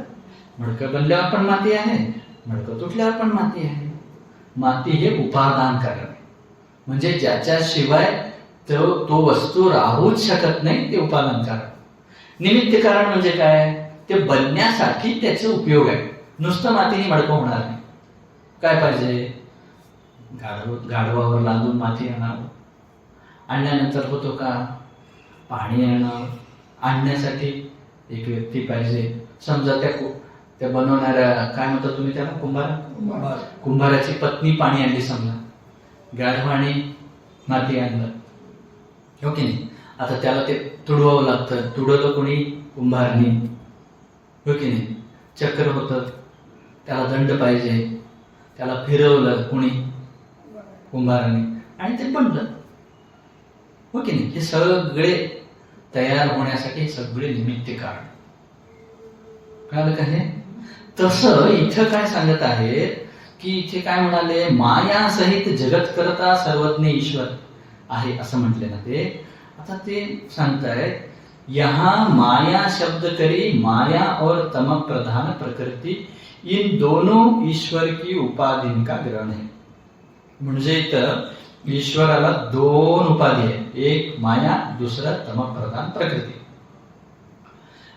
मडकं बनल्यावर पण माती आहे, मडकं तुटल्यावर पण माती आहे. माती हे उपादान कारण आहे, म्हणजे ज्याच्याशिवाय तो वस्तू राहूच शकत नाही, ते उपादान कारण. निमित्त कारण म्हणजे काय, ते बनण्यासाठी त्याचा उपयोग आहे. नुसतं मातीने मडकं होणार नाही. काय पाहिजे, गाढवावर लादून माती आणावं, आणल्यानंतर होतो का, पाणी आणण्यासाठी एक व्यक्ती पाहिजे. समजा त्या बनवणाऱ्या, काय म्हणता तुम्ही त्याला, कुंभाराची पत्नी पाणी आणली समजा, गाढवाने माती आणलं, हो की नाही. आता त्याला ते तुडवावं लागतं. तुडवलं कोणी, कुंभारनी, हो की नाही. चक्र होतं, त्याला दंड पाहिजे, त्याला फिरवलं कोणी, कुंभाराने, आणि ते बनलं, हो की नाही. हे सगळे तयार होण्यासाठी सगळे निमित्त कारण. कळालं का हे? तसं इथं काय सांगत आहेत की इथे काय म्हणाले, माया सहित जगत करता सर्वज्ञ ईश्वर आहे असं म्हटले ना ते. आता ते सांगतायत, यहाँ माया शब्द करी माया और तम प्रधान प्रकृति इन दोनों ईश्वर की उपाधि का ग्रहण है. म्हणजे इथं ईश्वराला दोन उपाधी आहेत, एक माया, दुसरा तम प्रधान प्रकृति.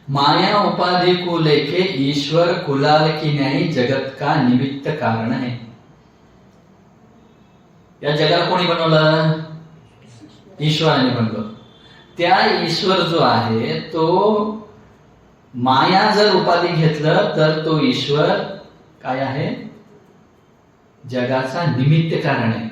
माया उपाधि को लेके ईश्वर कुलाल की न्याय जगत का निमित्त कारण है. या जगाला कोणी बनवलं, ईश्वराने बनवलं. त्या ईश्वर जो आहे तो माया जर उपाधी घेतलं तर तो ईश्वर काय आहे, जगाचा निमित्त कारण आहे.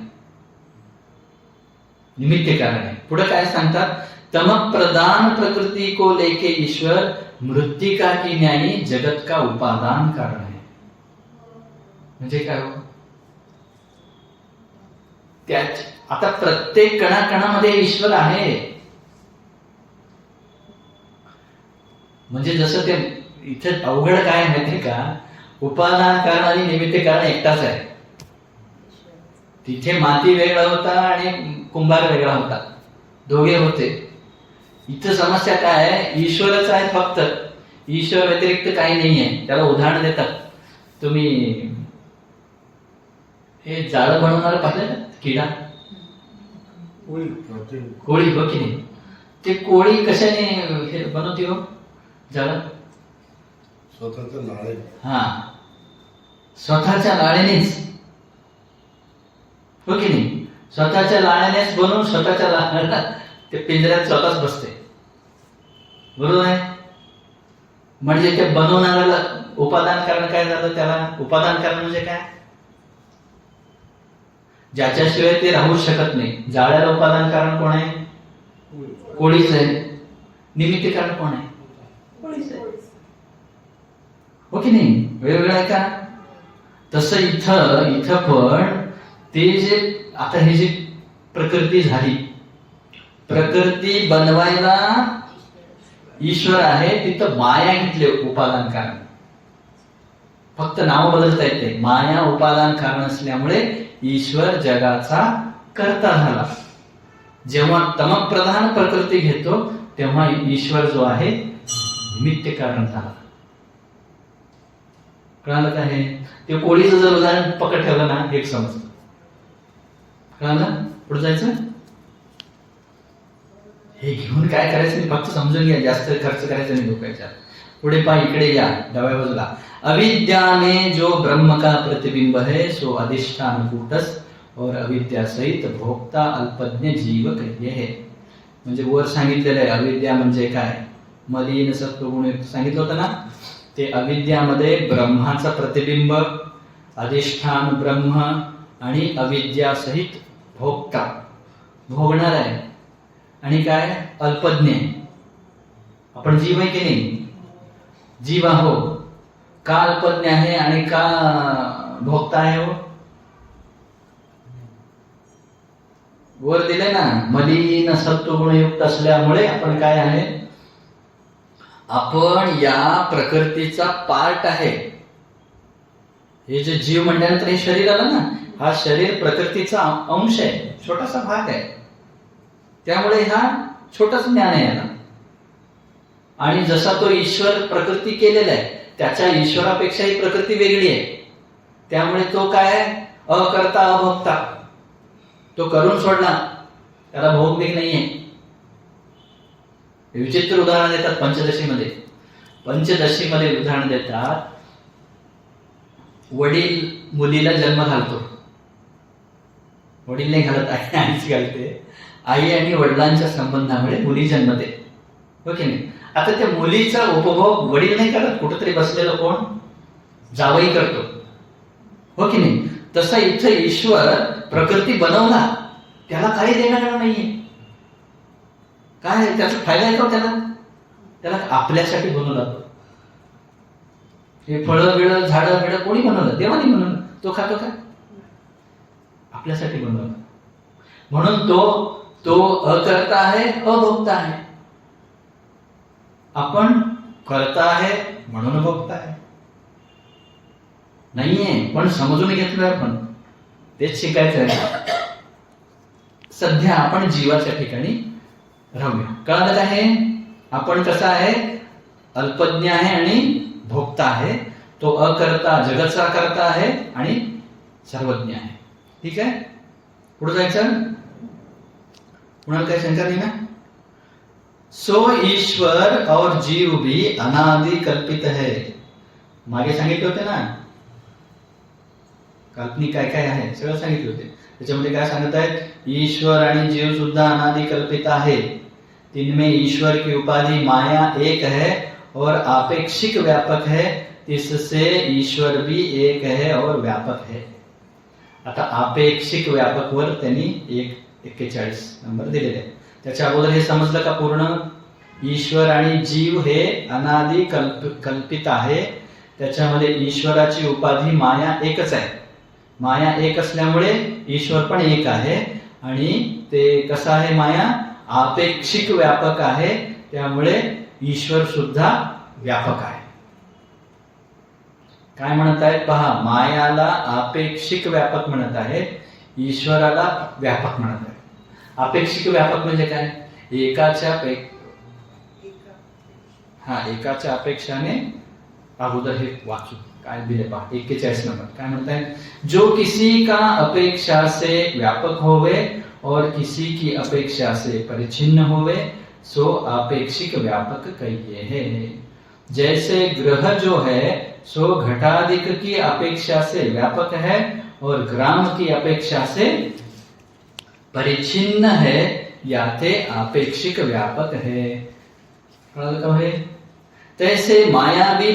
निमित्त कारण आहे. पुढे काय सांगतात, तम प्रदान प्रकृति को लेके ईश्वर मृत्तिका की न्यायी जगत का उपादान कारण है. म्हणजे काय हो, त्याच आता प्रत्येक कणाकणामध्ये ईश्वर आहे. म्हणजे जसं ते इथे अवघड काय माहितीये का, उपादान कारण आणि निमित्त कारण एकटाच आहे. तिथे माती वेगळा होता आणि कुंभार वेगळा होता, दोघे होते. इथं समस्या काय आहे, ईश्वरच आहे फक्त, ईश्वर व्यतिरिक्त काही नाही आहे. त्याला उदाहरण देतात, तुम्ही हे जाळं बनवणारं पाहिलं, किडा, कोळी, हो की नाही. ते कोळी कशाने हे बनवते हो जाळं, स्वतःच्या लाळे, हा, स्वतःच्या लाळेनेच, हो की नाही. स्वतःच्या लाळेनेच बनवून स्वतःच्या लाळेला ते पिंजऱ्यात स्वतःच बसते, बरोबर आहे. म्हणजे ते बनवणाऱ्याला उपादान कारण काय झालं, त्याला उपादान कारण म्हणजे काय, ज्याच्याशिवाय ते राहू शकत नाही. जाळ्याला उपादान कारण कोण आहे, कोळीच आहे. निमित्त कारण कोण आहे, कोळीच आहे, हो की नाही. वेगवेगळं आहे का. तसं इथं पण ते जे आता ही जी प्रकृती झाली, प्रकृती बनवायला ईश्वर आहे, तिथं माया घेतले उपादान कारण. फक्त नाव बदलता येते. माया उपादान कारण असल्यामुळे ईश्वर जगाचा कर्ता झाला. जेव्हा तमप्रधान प्रकृती घेतो तेव्हा ईश्वर जो आहे निमित्त कारण झाला. कळालं का हे. ते कोळीचं जर उदाहरण पकड ठेवलं ना, एक समजतं. कळालं. पुढे जायचं. हे घेऊन काय करायचं मी फक्त समजून घ्या, जास्त खर्च करायचा नाही डोक्याच्या. पुढे पहा, इकडे या डाव्या बाजूला. अविद्या में जो ब्रह्म का प्रतिबिंब है सो अधिष्ठान कूटस और अविद्या सहित भोक्ता अल्पज्ञ जीव कह्य है. म्हणजे वर सांगितलेलं आहे अविद्या म्हणजे काय, मलिन सत्वगुण सांगितलं होतं ना. ते अविद्यामध्ये ब्रह्माचं प्रतिबिंब, अधिष्ठान ब्रह्म आणि अविद्या सहित भोक्ता, भोगणार आहे. आणि काय, अल्पज्ञ. आपण जीव आहे की नाही, जीव आहो. का अल्पज्ञ आहे आणि का भोक्ता आहे हो. वर दिले ना, मलिन सत्वगुणयुक्त असल्यामुळे आपण काय आहे, आपण या प्रकृतीचा पार्ट आहे. हे जे जीव म्हटल्यानंतर हे शरीर आलं ना, हा शरीर प्रकृतीचा अंश आहे, छोटासा भाग आहे. त्यामुळे हा छोटाच ज्ञान आहे याला. आणि जसा तो ईश्वर प्रकृती केलेला आहे त्याच्या ईश्वरापेक्षा ही प्रकृती वेगळी आहे. त्यामुळे तो काय आहे? अकर्ता अभोक्ता. तो करून सोडला, त्याला भोग बिग नाहीये. विचित्र उदाहरण देतात पंचदशीमध्ये. पंचदशीमध्ये उदाहरण देतात, वडील मुलीला जन्म घालतो. वडील नाही घालत, आईच घालते. आई आणि वडिलांच्या संबंधामुळे मुली जन्मते, हो की नाही? आता त्या मुलीचा उपभोग वडील नाही करत, कुठेतरी बसलेलं कोण? जावई करतो, हो की नाही? तसा इथं ईश्वर प्रकृती बनवला, त्याला काही देणार नाहीये. काय त्याचा फायदा आहे का त्याला? त्याला आपल्यासाठी बनवला. हे फळं बिळं झाडं बिडं कोणी बनवलं? देवानी बनवलं. तो खातो का? आपल्यासाठी बनवलं. म्हणून तो अकर्ता आहे, अभोक्ता आहे. आपण करता आहे म्हणून भोगता आहे नाहीये, पण समजून घेतलोय आपण. तेच शिकायचं आहे. सध्या आपण जीवाच्या ठिकाणी राहूया. कळलं का? हे आपण कसा आहे? अल्पज्ञ आहे आणि भोक्ता आहे. तो अकर्ता, जगतचा करता आहे आणि सर्वज्ञ आहे. ठीक आहे, पुढे जायचं. कुणाला काही शंका नाही ना? सो ईश्वर और जीव भी अनादि कल्पित है. मागे सांगितले होते ना, काल्पनिक काय काय आहे सगळं सांगितले होते. त्याच्यामध्ये काय सांगत आहेत? ईश्वर आणि जीव सुद्धा अनादि कल्पित आहे. तिनमें ईश्वर की उपाधि माया एक है और आपेक्षिक व्यापक है. इससे ईश्वर भी एक है और व्यापक है. आता आपेक्षिक व्यापक वर त्यांनी 41 नंबर दिलेले आहे. त्याच्या अगोदर हे समजलं का पूर्ण? ईश्वर आणि जीव हे अनादि कल्पित आहे. त्याच्यामध्ये ईश्वराची उपाधी माया एकच आहे. माया एक असल्यामुळे ईश्वर पण एक आहे. आणि ते कसं आहे? माया आपेक्षिक व्यापक आहे, त्यामुळे ईश्वर सुद्धा व्यापक आहे. काय म्हणत आहेत पहा, मायाला आपेक्षिक व्यापक म्हणत आहेत, ईश्वराला व्यापक म्हणत आहेत. आपेक्षिक व्यापक म्हणजे काय? एकाच्या अपेक्षाने. अगोदर हे वाचू काय दिले पहा, 41 नंबर काय म्हणताय? जो किसी का अपेक्षा से व्यापक होवे और किसी की अपेक्षा से परिच्छिन्न होवे, सो आपेक्षिक व्यापक कहिए है. जैसे ग्रह जो है सो घटादिक की अपेक्षा से व्यापक है और ग्राम की अपेक्षा से परिच्छिन्न है, याते आपेक्षिक व्यापक है. तैसे माया भी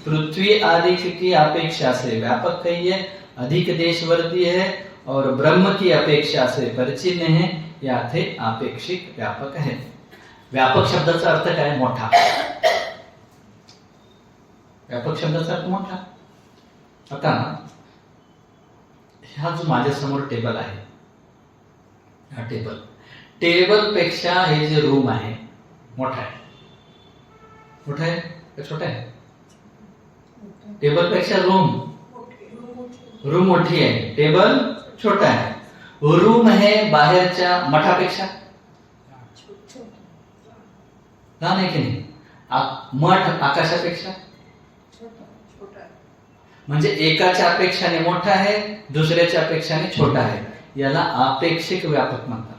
पृथ्वी आदि की अपेक्षा से व्यापक कहिए, अधिक देशवर्ती है और ब्रह्म की अपेक्षा से परिचिन्न है, याथे आपेक्षिक व्यापक है. व्यापक शब्दाचा अर्थ काय? मोठा. व्यापक शब्दाचा अर्थ मोठा. आता हा जो माझ्या समोर टेबल आहे, हा टेबल पेक्षा हे जे रूम आहे मोठा आहे. मोठा आहे का छोटा आहे? टेबल पेक्षा रूम मोठी आहे, टेबल छोटा आहे. रूम है बाहेरच्या मठापेक्षा लहान आहे की नाही? मठ आकाशापेक्षा म्हणजे एकाच्या अपेक्षाने मोठा आहे, दुसऱ्याच्या अपेक्षाने छोटा आहे. याला आपेक्षिक व्यापक म्हणतात.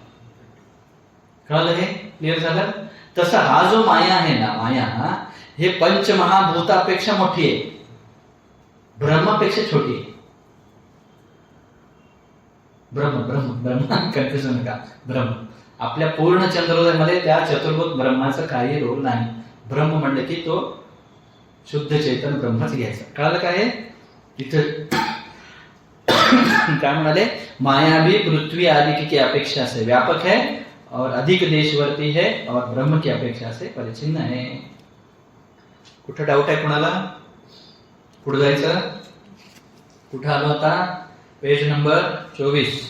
कळलं? हे क्लिअर झालं? तसा हा जो माया आहे ना, माया हे पंचमहाभूतापेक्षा मोठी आहे, ब्रह्मापेक्षा छोटी आहे. ब्रह्म कन्फ्युजन नका. ब्रह्म आपल्या पूर्ण चंद्रोदयामध्ये त्या चतुर्भुत ब्रह्माचा काही रोल नाही. ब्रह्म म्हणलं की तो शुद्ध चैतन्य ब्रह्मच घ्यायचा. कळालं काय? इथं काय म्हणाले? माया भी पृथ्वी आदि की अपेक्षा से व्यापक है और अधिक देशवर्ती है और ब्रह्म की अपेक्षा से परिचिन्न है. कुठं डाऊट आहे कोणाला? पुढे जायचं. कुठं आलो आता? Page number 24.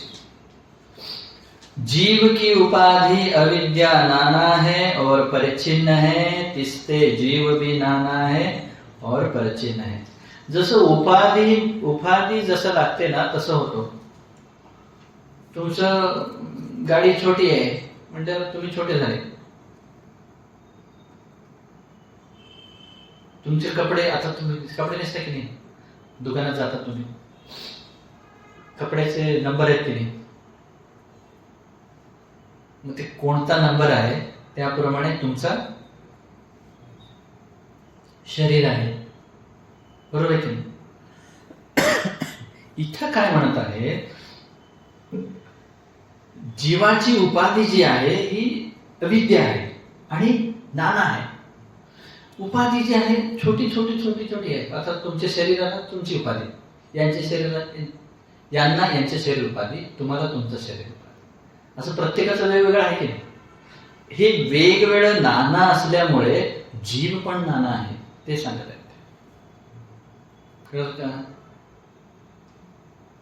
जीव की उपाधि अविद्या नाना है और परिच्छिन्न है, तिसते जीव भी नाना है और परिच्छिन्न है. जसं उपाधी जसं लागते ना तसं होतो. तुमचं गाडी छोटी आहे म्हणजे तुम्ही छोटे झाले. तुमचे कपडे, आता तुम्ही कपडे नेसता की नाही, दुकानात जाता तुम्ही, कपड्याचे नंबर आहेत की नाही, मग ते कोणता नंबर आहे त्याप्रमाणे तुमचा शरीर आहे, बरोबर आहे की नाही? इथं काय म्हणत आहे, जीवाची उपाधी जी आहे ही अविद्या आहे आणि नाना आहे. उपाधी जी आहे छोटी छोटी छोटी छोटी आहे. आता तुमच्या शरीराला तुमची उपाधी, यांच्या शरीरात यांना यांचे शरीर उपाधी, तुम्हाला तुमचं शरीर उपाधी, असं प्रत्येकाचं वेगवेगळं आहे की नाही? हे वेगवेगळं नाना असल्यामुळे जीव पण नाना आहे, ते सांगत आहेत. कळलं का?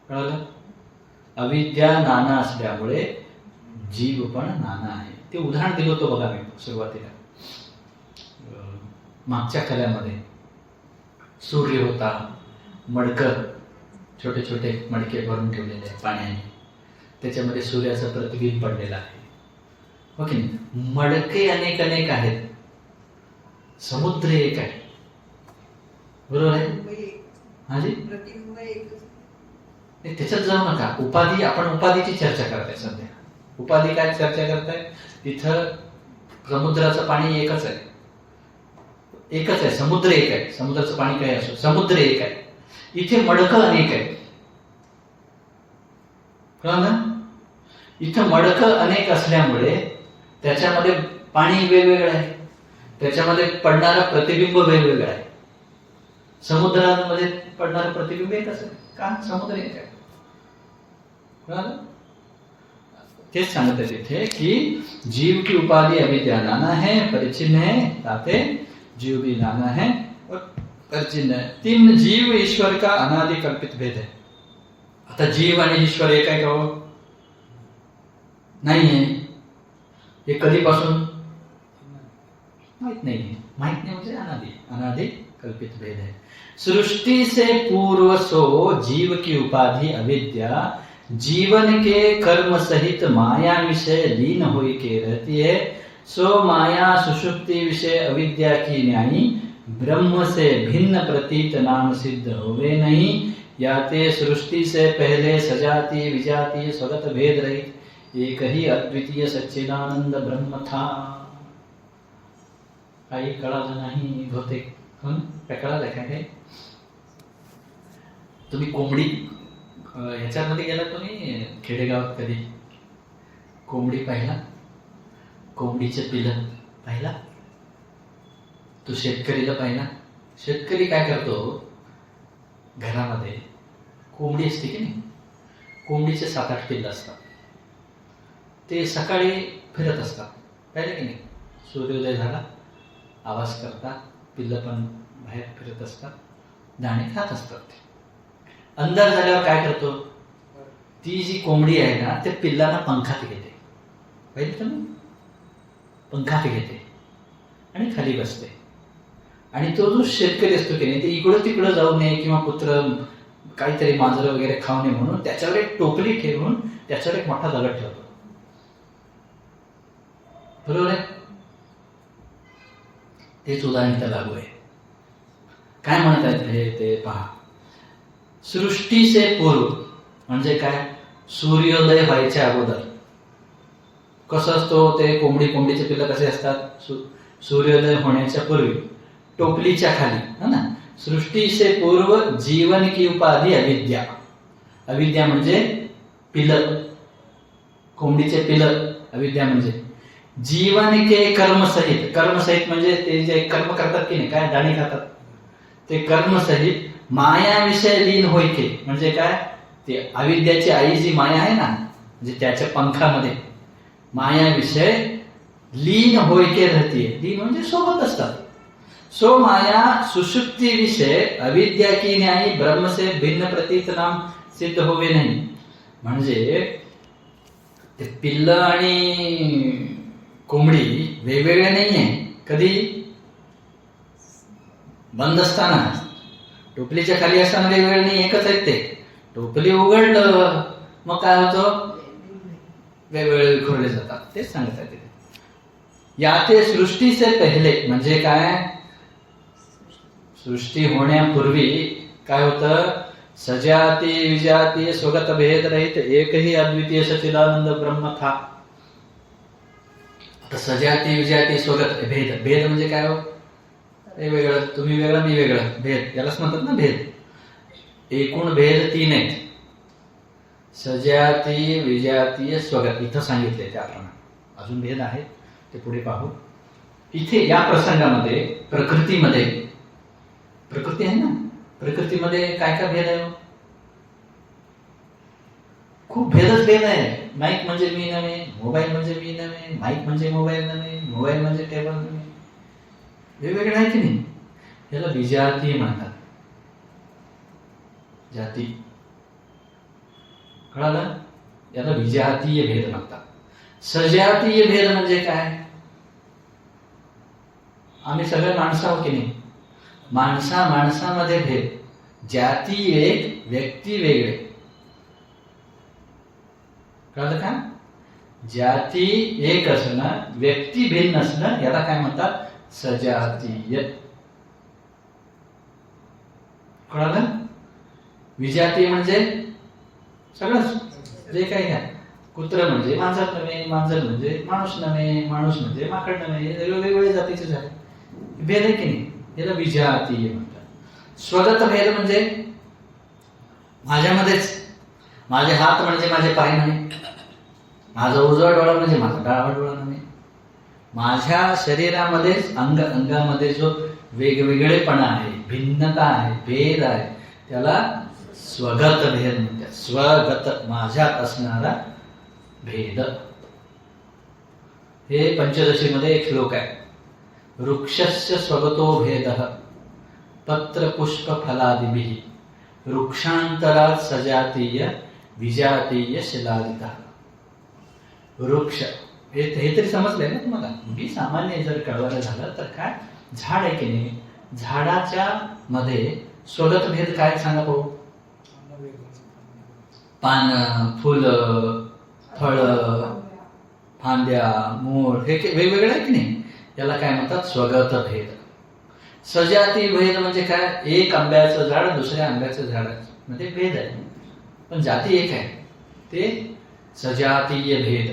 कळलं? अविद्या नाना असल्यामुळे जीव पण नाना आहे. ते उदाहरण दिलं होतं बघा मी सुरुवातीला, मागच्या कल्यामध्ये सूर्य होता, मडकं, छोटे छोटे मडके भरून ठेवलेले आहे पाण्याने, त्याच्यामध्ये सूर्याचं प्रतिबिंब पडलेलं आहे. ओके, मडके अनेक अनेक आहेत, समुद्र एक आहे, बरोबर आहे? हाजी, प्रतिबिंब एकच. त्याच्यात जाऊ नका. उपाधी, आपण उपाधीची चर्चा करताय सध्या. उपाधी काय चर्चा करताय? तिथं समुद्राचं पाणी एकच आहे, एकच आहे, समुद्र एक आहे. समुद्राचं पाणी काय असो, समुद्र एक आहे. इथे मडकं अनेक आहेत, कळलं ना? इथं मडकं अनेक असल्यामुळे त्याच्यामध्ये पाणी वेगवेगळं आहे, त्याच्यामध्ये पडणारं प्रतिबिंब वेगवेगळं आहे. समुद्रामध्ये पडणारं प्रतिबिंब एकच आहे, का? समुद्र एक आहे. कळलं? तेच सांगत आहे तिथे की जीव की उपाधि अविद्या नाना है, परिचिन्न है, ताते जीव भी नाना है और परिचिन्न है. तीन जीव ईश्वर का अनादि कल्पित भेद है. आता जीव आणि ईश्वर एक आहे का हो? नाही आहे. हे कधीपासून माहित नाही. माहित नाही म्हणजे अनादि कल्पित भेद है. सृष्टि से पूर्व सो जीव की उपाधि अविद्या जीवन के कर्म सहित माया विषय लीन हुई के रहती है. सो माया सुषुप्ति विषय अविद्या की न्यायी ब्रह्म से भिन्न प्रतीत नाम सिद्ध होवे नहीं. याते सृष्टि से पहले सजाती विजाती स्वगत भेद रहित एक ही अद्वितीय सच्चिदानंद ब्रह्म था. काही कळालं नाही बहुतेक. काय कळालं काय? तुम्ही कोंबडी ह्याच्यामध्ये गेला, तुम्ही खेडेगावात कधी कोंबडी पाहिला? कोंबडीचे पिलं पाहिला? तो शेतकरीला पाहिला? शेतकरी काय करतो, घरामध्ये कोंबडी असते की नाही, कोंबडीचे 7-8 पिल्लं असतात. ते सकाळी फिरत असतात, पाहिलं की नाही? सूर्योदय झाला, आवाज करतात, पिल्लं पण बाहेर फिरत असतात, दाणे खात असतात. अंधार झाल्यावर काय करतो, ती जी कोंबडी आहे ना, ते पिल्लांना पंखात घेते, पाहिजे तुम्ही? पंखात घेते आणि खाली बसते. आणि तो जो शेतकरी असतो की नाही, ते इकडं तिकडं जाऊ नये किंवा कुत्र काहीतरी मांजर वगैरे खाऊ नये म्हणून त्याच्यावर एक टोपली ठेवून त्याच्यावर एक मोठा दगड ठेवतो, बरोबर आहे? तेच उदाहरण इथं लागू आहे. काय म्हणत आहेत हे ते पहा. सृष्टी से पूर्व म्हणजे काय? सूर्योदय व्हायच्या अगोदर. कसं असतो ते कोंबडीचे पिल्लं कसे असतात? सूर्योदय होण्याच्या पूर्वी टोपलीच्या खाली, है ना? सृष्टी से पूर्व जीवन की उपाधि अविद्या. अविद्या म्हणजे पिल्लं, कोंबडीचे पिल्लं. अविद्या म्हणजे जीवन के कर्मसहित. कर्मसहित म्हणजे ते जे कर्म करतात की नाही, काय दाणे खातात, ते कर्मसहित माया विषय लीन होईके. म्हणजे काय? ते अविद्याची आई जी माया आहे ना, म्हणजे त्याच्या पंखामध्ये माया विषय लीन होईके रहती है. लीन म्हणजे सोबत असतात. सो माया सुषुप्ति विषय अविद्या की न्यायी ब्रह्म से भिन्न प्रतीत नाम सिद्ध होवे नाही. म्हणजे ते पिल्लं आणि कोंबडी वेगवेगळे नाहीये. कधी? बंद असताना, टोपलीच्या खाली असताना वेगवेगळे नाही, एकच आहेत ते. टोपली उघडलं मग काय होतं? वेगवेगळे विखुरले जातात. तेच सांगत आहे तिथे. याते सृष्टी से पहिले म्हणजे काय? सृष्टी होण्यापूर्वी काय होतं? सजाती विजाती स्वगत भेद रहित एकही अद्वितीय सच्चिदानंद ब्रह्म था. आता सजाती विजाती स्वगत भेद, भेद म्हणजे काय हो? वेगवेगळं, तुम्ही वेगळं मी वेगळं, भेद यालाच म्हणतात ना भेद. एकूण भेद 3 आहेत. सजाती विजातीय स्वगत इथं सांगितले त्याप्रमाणे. अजून भेद आहेत ते पुढे पाहू. इथे या प्रसंगामध्ये प्रकृतीमध्ये, प्रकृती आहे ना, प्रकृतीमध्ये काय काय भेद आहे? खूप भेदच भेद आहे. माईक म्हणजे मी नव्हे, मोबाईल म्हणजे मी नव्हे, माईक म्हणजे मोबाईल नव्हे, मोबाईल म्हणजे टेबल नव्हे, वेगवेगळे आहे की नाही? याला विजाती म्हणतात. जाती कळालं? याला विजातीय भेद म्हणतात. सजातीय भेद म्हणजे काय? आम्ही सगळे माणसं आहोत की नाही? माणसामध्ये भेद. जाती एक, व्यक्ती वेगळे. कळलं का? जाती एक असणं, व्यक्ती भिन्न असणं याला काय म्हणतात? सजातीय. कळलं? विजातीय म्हणजे सगळंच जे काही आहे. कुत्र म्हणजे मांजर नव्हे, मांजर म्हणजे माणूस नव्हे, माणूस म्हणजे माकड नव्हे, वेगवेगळे जातीचे झाले. भेद आहे की नाही? याला विजातीय म्हणतात. स्वगत भेद म्हणजे माझ्यामध्येच, माझे हात म्हणजे माझे पाय नव्हे, माझा उजवा डोळा म्हणजे माझा डावा डोळा नव्हे, माझ्या शरीरामध्येच अंगामध्ये जो वेगवेगळेपणा आहे, भिन्नता आहे, भेद आहे, त्याला स्वगत भेद म्हणतात. स्वगत, माझ्यात असणारा भेद. हे पंचदशीमध्ये एक श्लोक आहे. वृक्षस्य स्वगतो भेदः पत्र पुष्प फलादिभिः वृक्षांतरात सजातीय विजातीय शिलादितः. वृक्ष हे तरी समजलंय ना तुम्हाला? मी सामान्य जर कळवायला झालं तर काय, झाड आहे की नाही, झाडाच्या मध्ये स्वगत भेद काय सांगा पाहू? पानं, फुलं, फळं, फांद्या, मूळ हे वेगवेगळे आहे की नाही? याला काय म्हणतात? स्वगत भेद. सजाती भेद म्हणजे काय? एक आंब्याचं झाड दुसऱ्या आंब्याचं झाड मध्ये भेद आहे, पण जाती एक आहे, ते सजातीय भेद.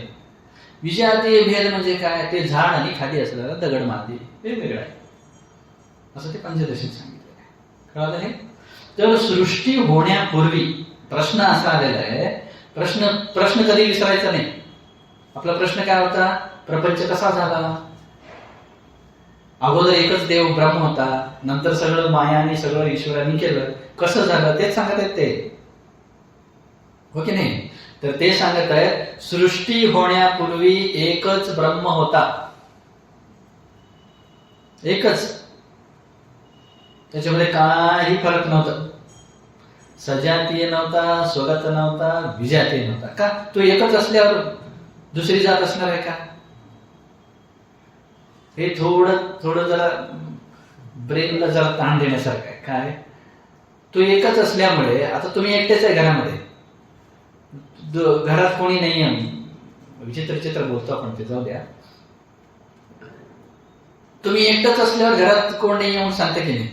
विजातीय भेद म्हणजे काय? ते झाड आणि खाली असलेला दगड माती वेगवेगळं आहे, असं ते पंचदशीत सांगितलं आहे. कळालं हे? तर सृष्टी होण्यापूर्वी प्रश्न असा आलेला आहे, प्रश्न कधी विसरायचा नाही. आपला प्रश्न काय होता? प्रपंच कसा झाला? अगोदर एकच देव ब्रह्म होता, नंतर सगळं मायाने सगळं ईश्वराने केलं, कसं झालं तेच सांगत आहेत ते, हो की नाही? तर ते सांगत आहेत सृष्टी होण्यापूर्वी एकच ब्रह्म होता, एकच. त्याच्यामध्ये काही फरक नव्हता. सजातीय नव्हता, स्वगत नव्हता, विजातीय नव्हता. का? तो एकच असल्यावर दुसरी जात असणार आहे का? हे थोडं जरा ब्रेनला जरा ताण देण्यासारखं आहे. काय? तो एकच असल्यामुळे आता तुम्ही एकटेच आहे घरामध्ये, घरात कोणी नाही आहे. विचित्र बोलतो आपण, ते जाऊ द्या. तुम्ही एकटंच असल्यावर घरात कोण नाही म्हणून सांगता की नाही?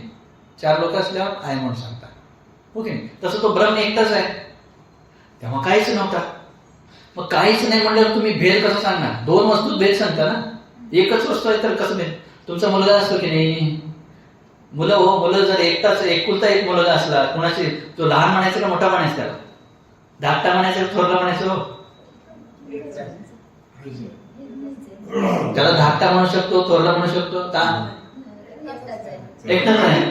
4 लोक असल्यावर आहे म्हणून सांगता, ओके? तसं तो ब्रह्म एकटाच आहे, तेव्हा काहीच नव्हता. मग काहीच नाही म्हणल्यावर तुम्ही भेद कसं सांगणार? 2 वस्तूत भेद सांगता ना, एकच वस्तू आहे तर कसं भेद? तुमचा मुलगा असतो की नाही? मुलं जर एकटाच एकुलता एक मुलगा असला, कुणाची, तो लहान म्हणायचं का मोठा म्हणायचं? त्याला धाकटा म्हणायचं का थोरला म्हणायचं? त्याला धाकटा म्हणू शकतो, थोरला म्हणू शकतो, एकटाच आहे.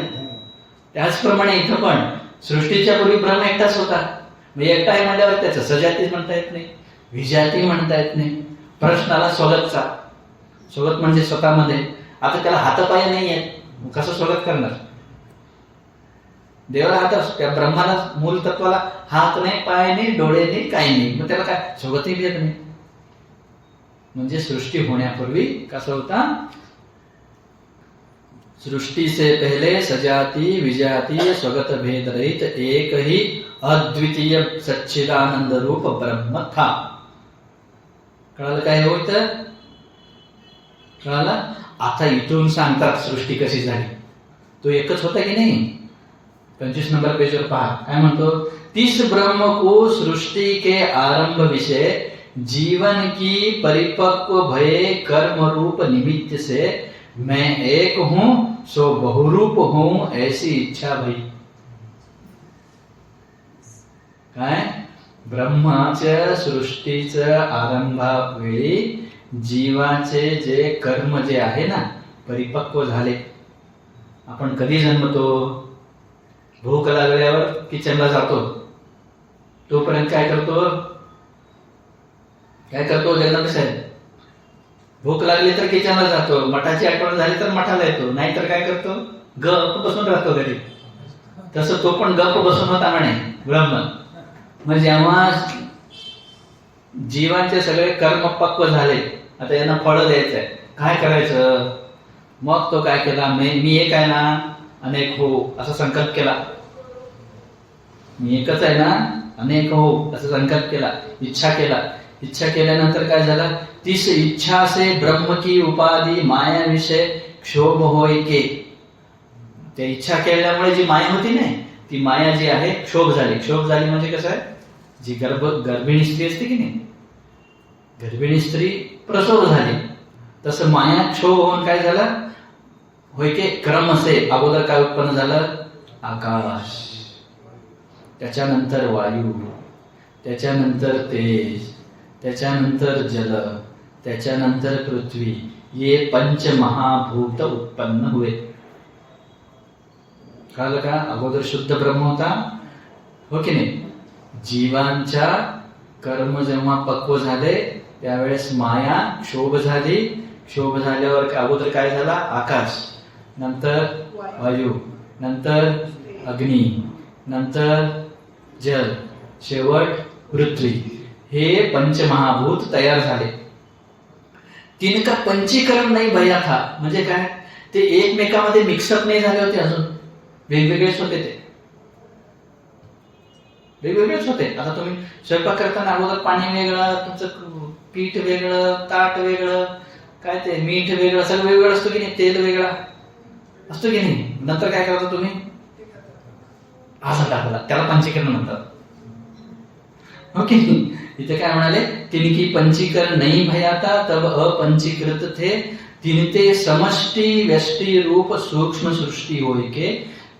त्याचप्रमाणे इथं पण सृष्टीच्या पूर्वी ब्रह्म एकटाच होता. म्हणजे एकटा आहे म्हणल्यावर त्याचं सजाती म्हणता येत नाही, विजाती म्हणता येत नाही. प्रश्न आला स्वगतचा. स्वगत म्हणजे स्वतःमध्ये. आता त्याला हातपाय नाही आहेत, कसं स्वगत करणार? देवाला हात, त्या ब्रह्माला, मूल तत्वाला हात नाही, पाय नाही, डोळे नाही, काही नाही, मग त्याला काय स्वगतही भेद नाही. म्हणजे सृष्टी होण्यापूर्वी कसं होता? सृष्टि से पहले सजाती विजातीय स्वगत भेद रहित एक ही अद्वितीय सच्चिदानंद रूप ब्रह्म था. कळालं काय होत? कळालं? आता इथून सांगतात सृष्टी कशी झाली. तो एकच होता की नाही? 25 नंबर पेजवर पहा काय म्हणतो, तिस ब्रह्म को सृष्टि के आरंभ विषय जीवन की परिपक्व भये कर्म रूप निमित्त से मैं एक हूं सो बहुरूप हूं ऐसी इच्छा भई. काय? ब्रह्माच्या सृष्टीच्या आरंभावेळी जीवाचे जे कर्म जे आहे ना परिपक्व झाले. आपण कधी जन्मतो? भूक लागल्यावर किचनला जातो. तोपर्यंत काय करतो? जगन्नाथ साहेब, भूक लागली तर किचनला जातो, मठाची आठवण झाली तर मठाला येतो, नाहीतर काय करतो? गप बसून राहतो घरी. तसं तो पण गप बसून होता म्हणे ब्रह्म. मग जेव्हा जीवांचे सगळे कर्म पक्व झाले, आता यांना फळ द्यायचंय, काय करायचं? मग तो काय केला, मी एक आहे ना अनेक हो असा संकल्प केला. मी एकच आहे ना अनेक हो असा संकल्प केला, इच्छा केला. इच्छा केल्यानंतर काय झालं, तीस इच्छा से ब्रह्म की उपाधी माया विषय क्षोभ होय के. त्या इच्छा केल्यामुळे जी माया होती ना ती माया जी आहे क्षोभ झाली. क्षोभ झाली म्हणजे कसं आहे, जी गर्भिणी स्त्री असते की नाही, गर्भिणी स्त्री प्रसव झाली, तसं माया क्षोभ होऊन काय झालं होय के क्रम असे. अगोदर काय उत्पन्न झालं? आकाश, त्याच्यानंतर वायू, त्याच्यानंतर तेज, त्याच्यानंतर जल, त्याच्यानंतर पृथ्वी. ये पंचमहाभूत उत्पन्न हुए. कळलं का? अगोदर शुद्ध ब्रह्म होता, हो की नाही? जीवांच्या कर्म जेव्हा पक्व झाले त्यावेळेस माया क्षोभ झाली. क्षोभ झाल्यावर अगोदर काय झाला? आकाश, नंतर वायू, नंतर अग्नी, नंतर जल, शेवट पृथ्वी. हे पंचमहाभूत तयार झाले. तिनका पंचीकरण नाही भया था. म्हणजे काय? ते एकमेकांमध्ये मिक्सअप नाही झाले होते, अजून वेगवेगळेच होते. ते वेगवेगळेच होते. आता तुम्ही स्वयंपाक करताना अगोदर पाणी वेगळं, तुमचं पीठ वेगळं, ताट वेगळं, काय ते मीठ वेगळं, सगळं वेगवेगळं असतो की नाही? तेल वेगळा असतो की नाही? नंतर काय करता तुम्ही? असा टाकला, त्याला पंचीकरण म्हणतात. ओके, इथे काय म्हणाले? तिनकी पंचीकरण नाही भयाता तब अपंचीकृत थे. तिनते समष्टि व्यष्टि रूप सूक्ष्म सृष्टि होय के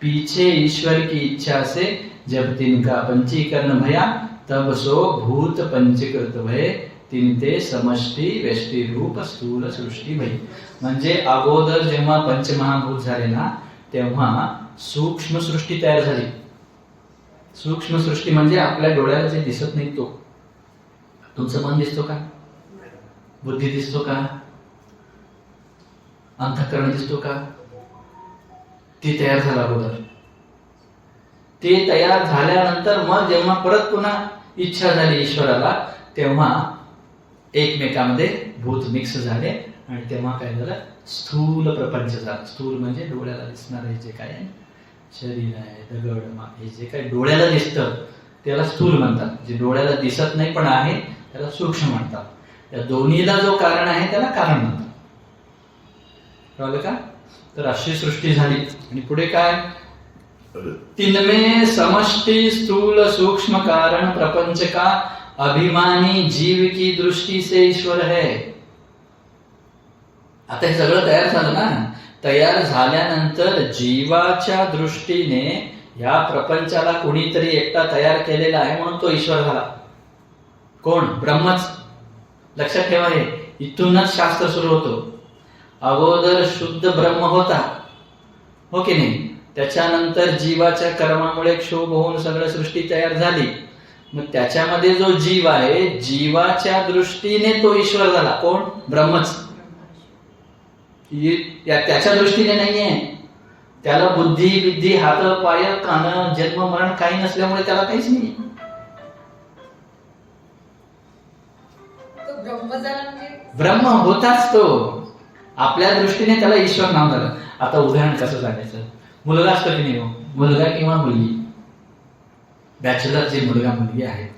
पीछे ईश्वर की इच्छा से जब तिनका पंचीकरण भया तब सो भूत पंचीकृत भय. तिनते समष्टि व्यष्टि रूप स्थूल सृष्टी भई. म्हणजे अगोदर जेव्हा पंचमहाभूत झाले ना तेव्हा सूक्ष्म सृष्टी तयार झाली. सूक्ष्म सृष्टी म्हणजे आपल्या डोळ्याला जे दिसत नाही तो. तुमचं मन दिसतो का? बुद्धी दिसतो का? अंतःकरण दिसतो का? ती तयार झाला अगोदर. ते तयार झाल्यानंतर मग जेव्हा परत पुन्हा इच्छा झाली ईश्वराला तेव्हा एकमेकांमध्ये भूत मिक्स झाले आणि तेव्हा काय झालं? स्थूल प्रपंच झाला. स्थूल म्हणजे डोळ्याला दिसणार हे जे काय शरीर आहे, दगड, हे जे काही डोळ्याला दिसतं त्याला स्थूल म्हणतात. जे डोळ्याला दिसत नाही पण आहे त्याला सूक्ष्म म्हणतात. त्या दोन्हीला जो कारण आहे त्याला कारण म्हणतात. कळलं का? तर अशी सृष्टी झाली. आणि पुढे काय? तिनमे समष्टि स्थूल सूक्ष्म कारण प्रपंच का अभिमानी जीव की दृष्टि से ईश्वर है. आता हे सगळं तयार झालं ना. तयार झाल्यानंतर जीवाच्या दृष्टीने या प्रपंचाला कोणीतरी एकटा तयार केलेला आहे म्हणून तो ईश्वर झाला. कोण? ब्रह्मच. लक्षात ठेवा, हे इथूनच शास्त्र सुरू होतो. अगोदर शुद्ध ब्रह्म होता, हो की नाही? त्याच्यानंतर जीवाच्या कर्मामुळे क्षोभ होऊन सगळं सृष्टी तयार झाली. मग त्याच्यामध्ये जो जीव आहे जीवाच्या दृष्टीने तो ईश्वर झाला. कोण? ब्रह्मच. त्याच्या दृष्टीने नाहीये. त्याला बुद्धी विद्धी हात पाय कान जन्म मरण काही नसल्यामुळे त्याला काहीच नाही. ब्रह्म होताच तो. आपल्या दृष्टीने त्याला ईश्वर नाव झालं. आता उदाहरण कसं सांगायचं? मुलगा असतो की नाही, मुलगा किंवा मुलगी, बॅचलर जे मुलगा मुलगी आहेत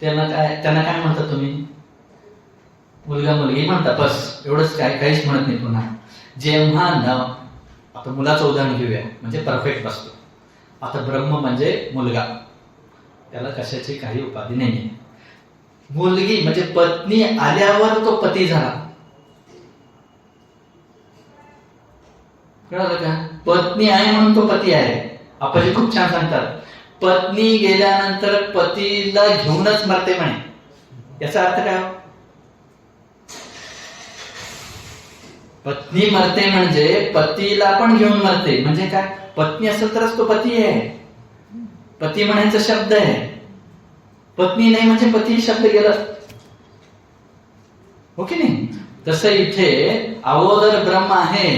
त्यांना काय म्हणतात तुम्ही? मुलगा मुलगी म्हणता, बस एवढंच. काहीच म्हणत नाही. पुन्हा जेव्हा आता मुलाचं उदाहरण घेऊया, म्हणजे परफेक्ट बसतो. आता ब्रह्म म्हणजे मुलगा, त्याला कशाची काही उपाधी नाहीये. मुलगी म्हणजे पत्नी आल्यावर तो पती झाला. कळलं का? पत्नी आहे म्हणून तो पती आहे. आपाजी खूप छान सांगतात, पत्नी गेल्यानंतर पतीला घेऊनच मरते म्हणे. याचा अर्थ काय? पत्नी मरते म्हणजे पतीला पण घेऊन मरते. म्हणजे काय? पत्नी असेल तरच तो पती आहे. पती म्हणायचा शब्द आहे. पत्नी नाही म्हणजे पती शब्द गेला, हो की नाही? तसं इथे अगोदर ब्रह्म आहे,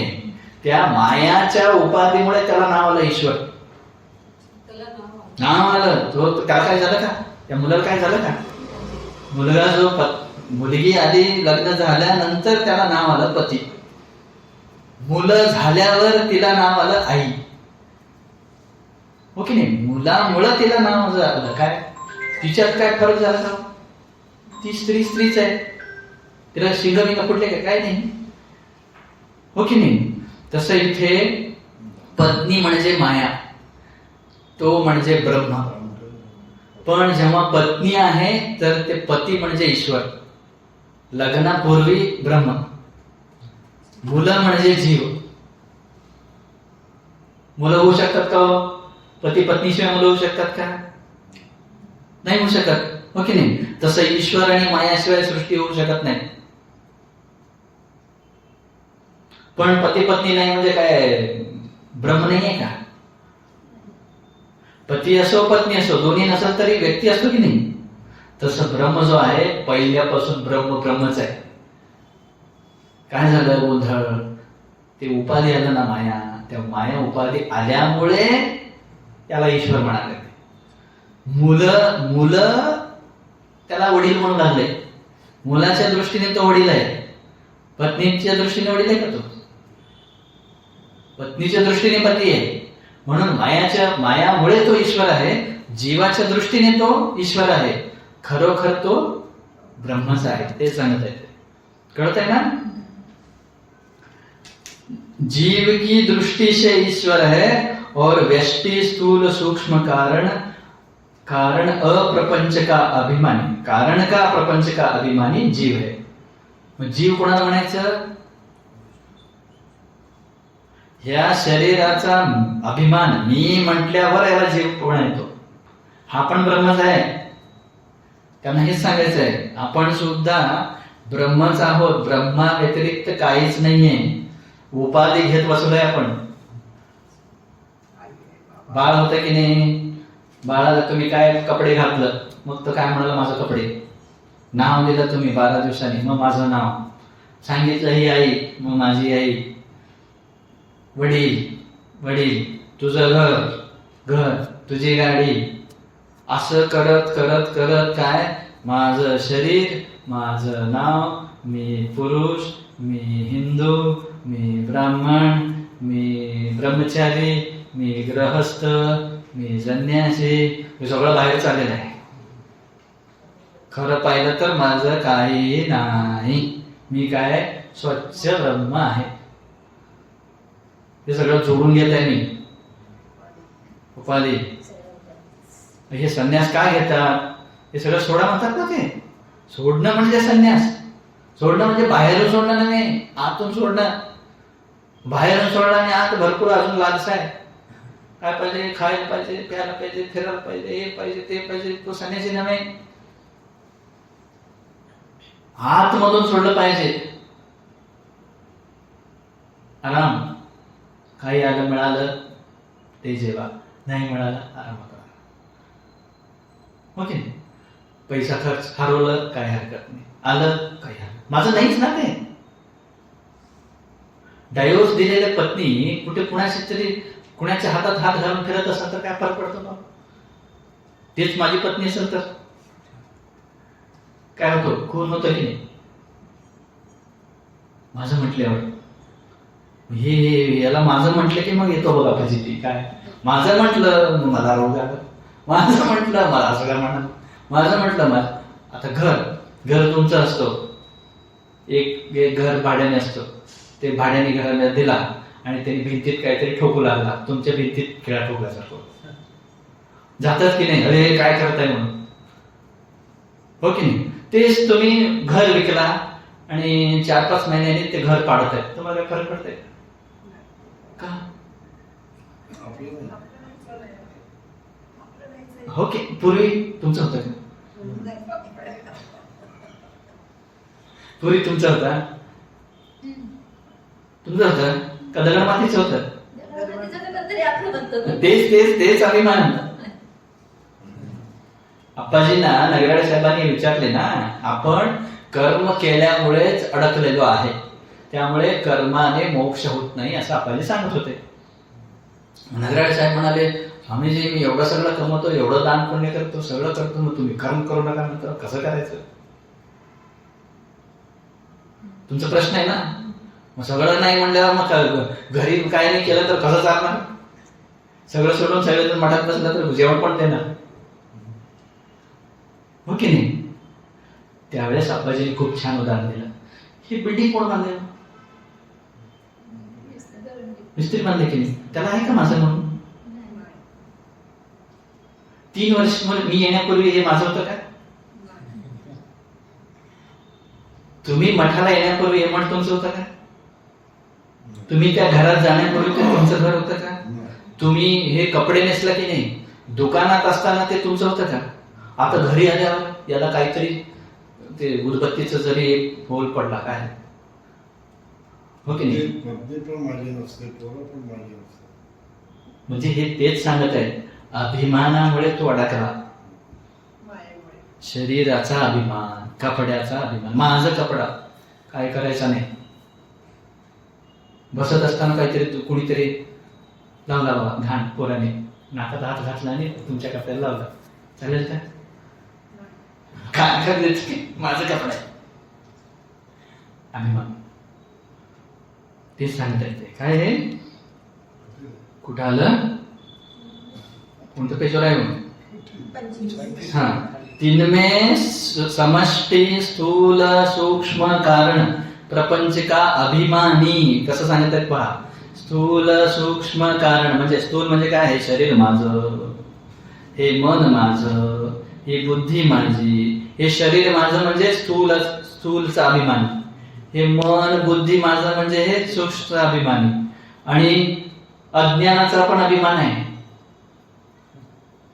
त्या मायाच्या उपाधीमुळे त्याला नाव आलं ईश्वर. त्याला नाव आलं. तो त्याला काय झालं का? त्या मुलाला काय झालं का? मुलगा जो मुलगी आली, लग्न झाल्यानंतर त्याला नाव आलं पती. मुलं झाल्यावर तिला नाव आलं आई, हो की नाही? मुलामुळं तिला नाव आलं. काय तिच्यात काय फरक झाला का? ती स्त्रीच आहे. तिला शिंग फुटले का? काय नाही, हो की नाही? तसं इथे पत्नी म्हणजे माया, तो म्हणजे ब्रह्म. पण जेव्हा पत्नी आहे तर ते पती म्हणजे ईश्वर. लग्नापूर्वी ब्रह्म. मुलं म्हणजे जीव. मुलं होऊ शकतात का? पती पत्नीशिवाय मुलं होऊ शकतात का? नाही होऊ शकत, हो की नाही? तसं ईश्वर आणि मायाशिवाय सृष्टी होऊ शकत नाही. पण पती पत्नी नाही म्हणजे काय ब्रह्म नाहीये का? पती असो पत्नी असो, दोन्ही नसेल तरी व्यक्ती असतो की नाही? तसं ब्रह्म जो आहे पहिल्यापासून ब्रह्मच आहे. काय झालं गोंधळ? ते उपाधी आलं ना माया, त्या माया उपाधी आल्यामुळे त्याला ईश्वर म्हणाले. मुलं त्याला वडील म्हणून लागले. मुलाच्या दृष्टीने तो वडील आहे, पत्नीच्या दृष्टीने वडील आहे का? तो पत्नीच्या दृष्टीने पती आहे. म्हणून मायामुळे तो ईश्वर आहे, जीवाच्या दृष्टीने तो ईश्वर आहे. खरोखर तो ब्रह्मच आहे, ते सांगत आहे. कळत आहे ना? जीव की दृष्टि से ईश्वर है और व्यष्टि स्थूल सूक्ष्म कारण अप्रपंच का अभिमानी, कारण का प्रपंच का अभिमानी जीव है. मग जीव कोणाला म्हणायचं? ह्या शरीराचा अभिमान मी म्हटल्यावर याला जीव म्हणायचो. हा पण ब्रह्मच आहे. त्यांना हेच सांगायचं आहे, आपण सुद्धा ब्रह्मच आहोत. ब्रह्मा व्यतिरिक्त काहीच नाहीये. उपाधी घेत बसलोय आपण. बाळ होतं की नाही? बाळाला तुम्ही काय कपडे घातलं, मग तो काय म्हणाला? माझं कपडे. नाव दिलं तुम्ही 12 दिवसांनी, मग माझं नाव सांगितलं. ही आई, मग माझी आई. वडील, तुझं घर, तुझी गाडी. असं करत करत करत काय? माझं शरीर, माझं नाव, मी पुरुष, मी हिंदू, मी ब्राह्मण, मी ब्रह्मचारी, मी गृहस्थ, मी संन्यासी. हे सगळं बाहेर चाललेलं आहे. खरं पाहिलं तर माझं काही नाही. मी काय? स्वच्छ ब्रह्म आहे. हे सगळं जोडून घेत आहे मी. उपाधी. हे संन्यास काय घेतात? हे सगळं सोडा म्हणतात ना. ते सोडणं म्हणजे संन्यास. सोडणं म्हणजे बाहेरून सोडणं नाही, आतून सोडणं. बाहेरून सोडणं आणि आत भरपूर अजून लालसा आहे. काय पाहिजे? खायला पाहिजे, प्यायला पाहिजे, फिरायला पाहिजे, हे पाहिजे, ते पाहिजे. तो संन्यासी नव्हे. आतमधून सोडलं पाहिजे. आराम. काही आलं मिळालं ते जेवा, नाही मिळालं आराम करा. ओके. पैसा खर्च हरवलं काय हरकत नाही, आलं काही हरकत. माझं नाहीच ना ते. डायव्होर्स दिलेल्या पत्नी कुठे कुणाच्या हातात हात घालून फिरत असेल तर काय फरक पडतो ना? तेच माझी पत्नी असेल तर काय होतो? खून होतं की नाही? माझं म्हटल्यावर हे याला माझं म्हटलं की मग येतो बघा फजिती. काय माझं म्हटलं मला रोग आला, माझं म्हटलं मला सगळं म्हणा, माझं म्हटलं मला. आता घर तुमचं असतो. एक घर भाड्याने असतो. ते भाड्याने घराला दिला आणि त्यांनी भिंतीत काहीतरी ठोकू लागला, तुमच्या भिंतीत खिळा ठोकल्यासारखं जातात की नाही, अरे काय करताय म्हणून, हो की नाही? तेच तुम्ही घर विकला आणि 4-5 महिन्यांनी ते घर पाडत आहे, तुम्हाला काय फरक पडतंय का? आपलं हो की पूर्वी तुमचं होतं का? पूर्वी तुमचं होता, तुमचं होतं का दगड मातीचं होतं? तेच तेच तेच अभिमान. अप्पाजींना नगराळे साहेबांनी विचारले ना, आपण कर्म केल्यामुळेच अडकलेलो आहे, त्यामुळे कर्माने मोक्ष होत नाही असं अप्पाजी सांगत होते. नगराळे साहेब म्हणाले, स्वामीजी मी एवढं सगळं कमवतो, एवढं दान पुण्य करतो, सगळं करतो, मग तुम्ही कर्म करू नका म्हणतो, कसं करायचं? तुमचा प्रश्न आहे ना. मग सगळं नाही म्हणल्यावर मग घरी काय नाही केलं तर कसं चालणार? सगळं सोडून सगळेजण मठात बसलं तर जेवण पण देणार, हो की नाही? त्यावेळेस अप्पाजींनी खूप छान उदाहरण दिलं. ही बिल्डिंग कोण बांधले? मिस्त्री बांधले की नाही? त्याला आहे का माझं म्हणून? 3 वर्ष मी येण्यापूर्वी हे माझं होतं का? तुम्ही मठाला येण्यापूर्वी हे मठ तुमचं होतं का? तुम्ही त्या घरात जाण्यापूर्वी ते तुमचं घर होतं का? तुम्ही हे कपडे नेसला की नाही, दुकानात असताना ते तुमचं होतं का? आता घरी आल्यावर याला काहीतरी ते उदबत्तीचं जरी एक होल पडला काय, हो की नाही? पत्नी पण माझी नसते, पोरं पण माझी नसते. म्हणजे हे तेच सांगत आहे, अभिमानामुळे तो अडकला. मायेमुळे. शरीराचा अभिमान, कपड्याचा अभिमान, माझं कपडा काय करायचा नाही. बसत असताना काहीतरी कुणीतरी लावला बाबा घाण पोराने, नाकात हात घातला आणि तुमच्या कपड्याला लावला, चालेल का? काय करायचं की माझं कपडा आहे, अभिमान. तेच सांगता येते. काय हे कुठं आलं, कोणतं पेजवर आहे म्हणून? 25. हा, 3 में समष्टि स्थूल सूक्ष्म कारण प्रपंच का अभिमानी. कसं सांगतात पहा, स्थूल सूक्ष्म कारण म्हणजे स्थूल म्हणजे काय आहे? शरीर माझं, हे मन माझं, ही बुद्धी माझी, हे शरीर माझं म्हणजे स्थूलचा अभिमानी, हे मन बुद्धी माझं म्हणजे हे सूक्ष्म अभिमानी. आणि अज्ञानाचा पण अभिमान आहे,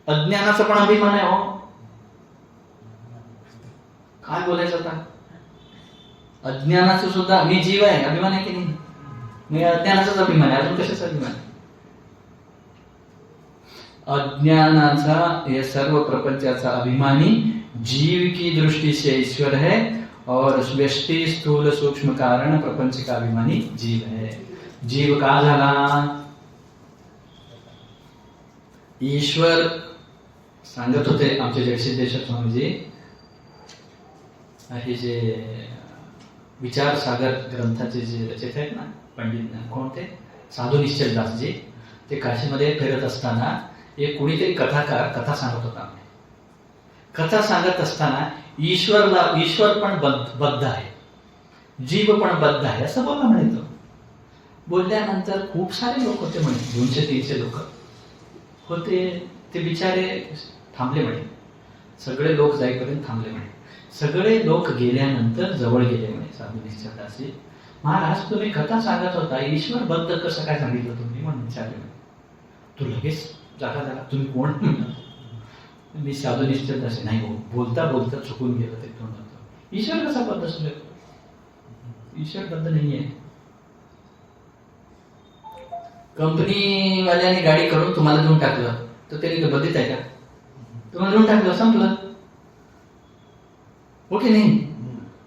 अज्ञानाचा पण अभिमान आहे. हो काय बोलायचं आता? अज्ञानाचं सुद्धा मी जीव आहे, अभिमान आहे की नाही? मी अज्ञानाचाच अभिमान आहे, अजून कशाचा अभिमान? अज्ञानाचा, ये सर्व प्रपंचाचा अभिमानी जीव की दृष्टि से ईश्वर है और व्यष्टि स्थूल सूक्ष्म कारण प्रपंच का अभिमानी जीव है. जीव का झाला? ईश्वर सांगत होते आमचे जगसिद्धेश्वर स्वामीजी, हे जे विचार सागर ग्रंथाचे जे रचक आहेत ना, पंडित कोणते, साधू निश्चलदासजी, ते काशीमध्ये फिरत असताना एक कुणीतरी कथाकार कथा सांगत होता. कथा सांगत असताना ईश्वर पण बद्ध आहे, जीव पण बद्ध आहे असं बोलला म्हणे. तो बोलल्यानंतर खूप सारे लोक होते म्हणे, 200-300 लोक होते. ते बिचारे थांबले म्हणे, सगळे लोक जाईपर्यंत थांबले म्हणे. सगळे लोक गेल्यानंतर जवळ गेले म्हणे साधू निश्चलदासजी. महाराज तुम्ही कथा सांगत होता, ईश्वर बद्ध कसं काय सांगितलं तुम्ही म्हणून विचारले म्हणे. तू लगेच जागा झाला, तुम्ही कोण? मी साधू निश्चलदास. नाही हो, बोलता बोलता चुकून गेलं ते तोंडात. ईश्वर कसा बद्ध असू शकतो? ईश्वर बद्ध नाहीये. कंपनीवाल्याने गाडी करून तुम्हाला देऊन टाकलं तर त्यांनी बद्धित आहे का? तुम्हाला देऊन टाकलं, संपलं, हो की नाही?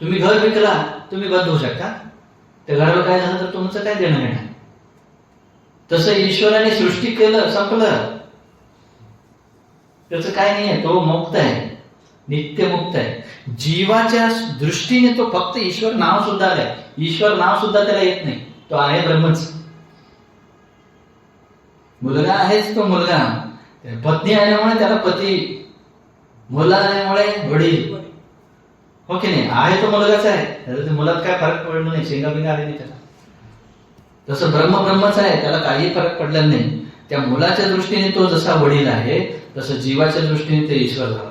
तुम्ही घर विकला, तुम्ही बद्ध होऊ शकता. त्या घराला काय झालं तर तुमचं काय देणं घेणं? तसं ईश्वराने सृष्टी केलं, संपलं, त्याचं काय नाहीये, तो मुक्त आहे, नित्य मुक्त आहे. जीवाच्या दृष्टीने तो फक्त ईश्वर नाव सुद्धा आहे, ईश्वर नाव सुद्धा त्याला येत नाही, तो आहे ब्रह्मच. मुलगा आहेच तो मुलगा, पत्नी आल्यामुळे त्याला पती, मुलं आल्यामुळे वडील, हो की नाही? आहे तो मुलगाच आहे, त्याचा मुलात काय फरक पडला नाही, शेंगा बिंगा आले नाही त्याला. तसं ब्रह्म ब्रह्मच आहे, त्याला काही फरक पडलेला नाही. त्या मुलाच्या दृष्टीने तो जसा वडील आहे तसं जीवाच्या दृष्टीने ते ईश्वर झाला.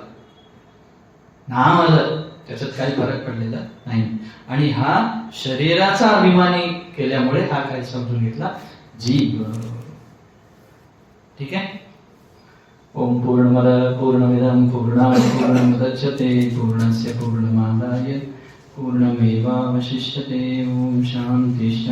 नाम आलं त्याच्यात काही फरक पडलेला नाही. आणि हा शरीराचा अभिमानी केल्यामुळे हा काय समजून घेतला, जीव. ठीक आहे. ओम पूर्णमद पूर्णमिदं पूर्णात् पूर्णमुदच्यते पूर्णस्य पूर्णमादाय पूर्णमेवावशिष्यते. ओम शांती.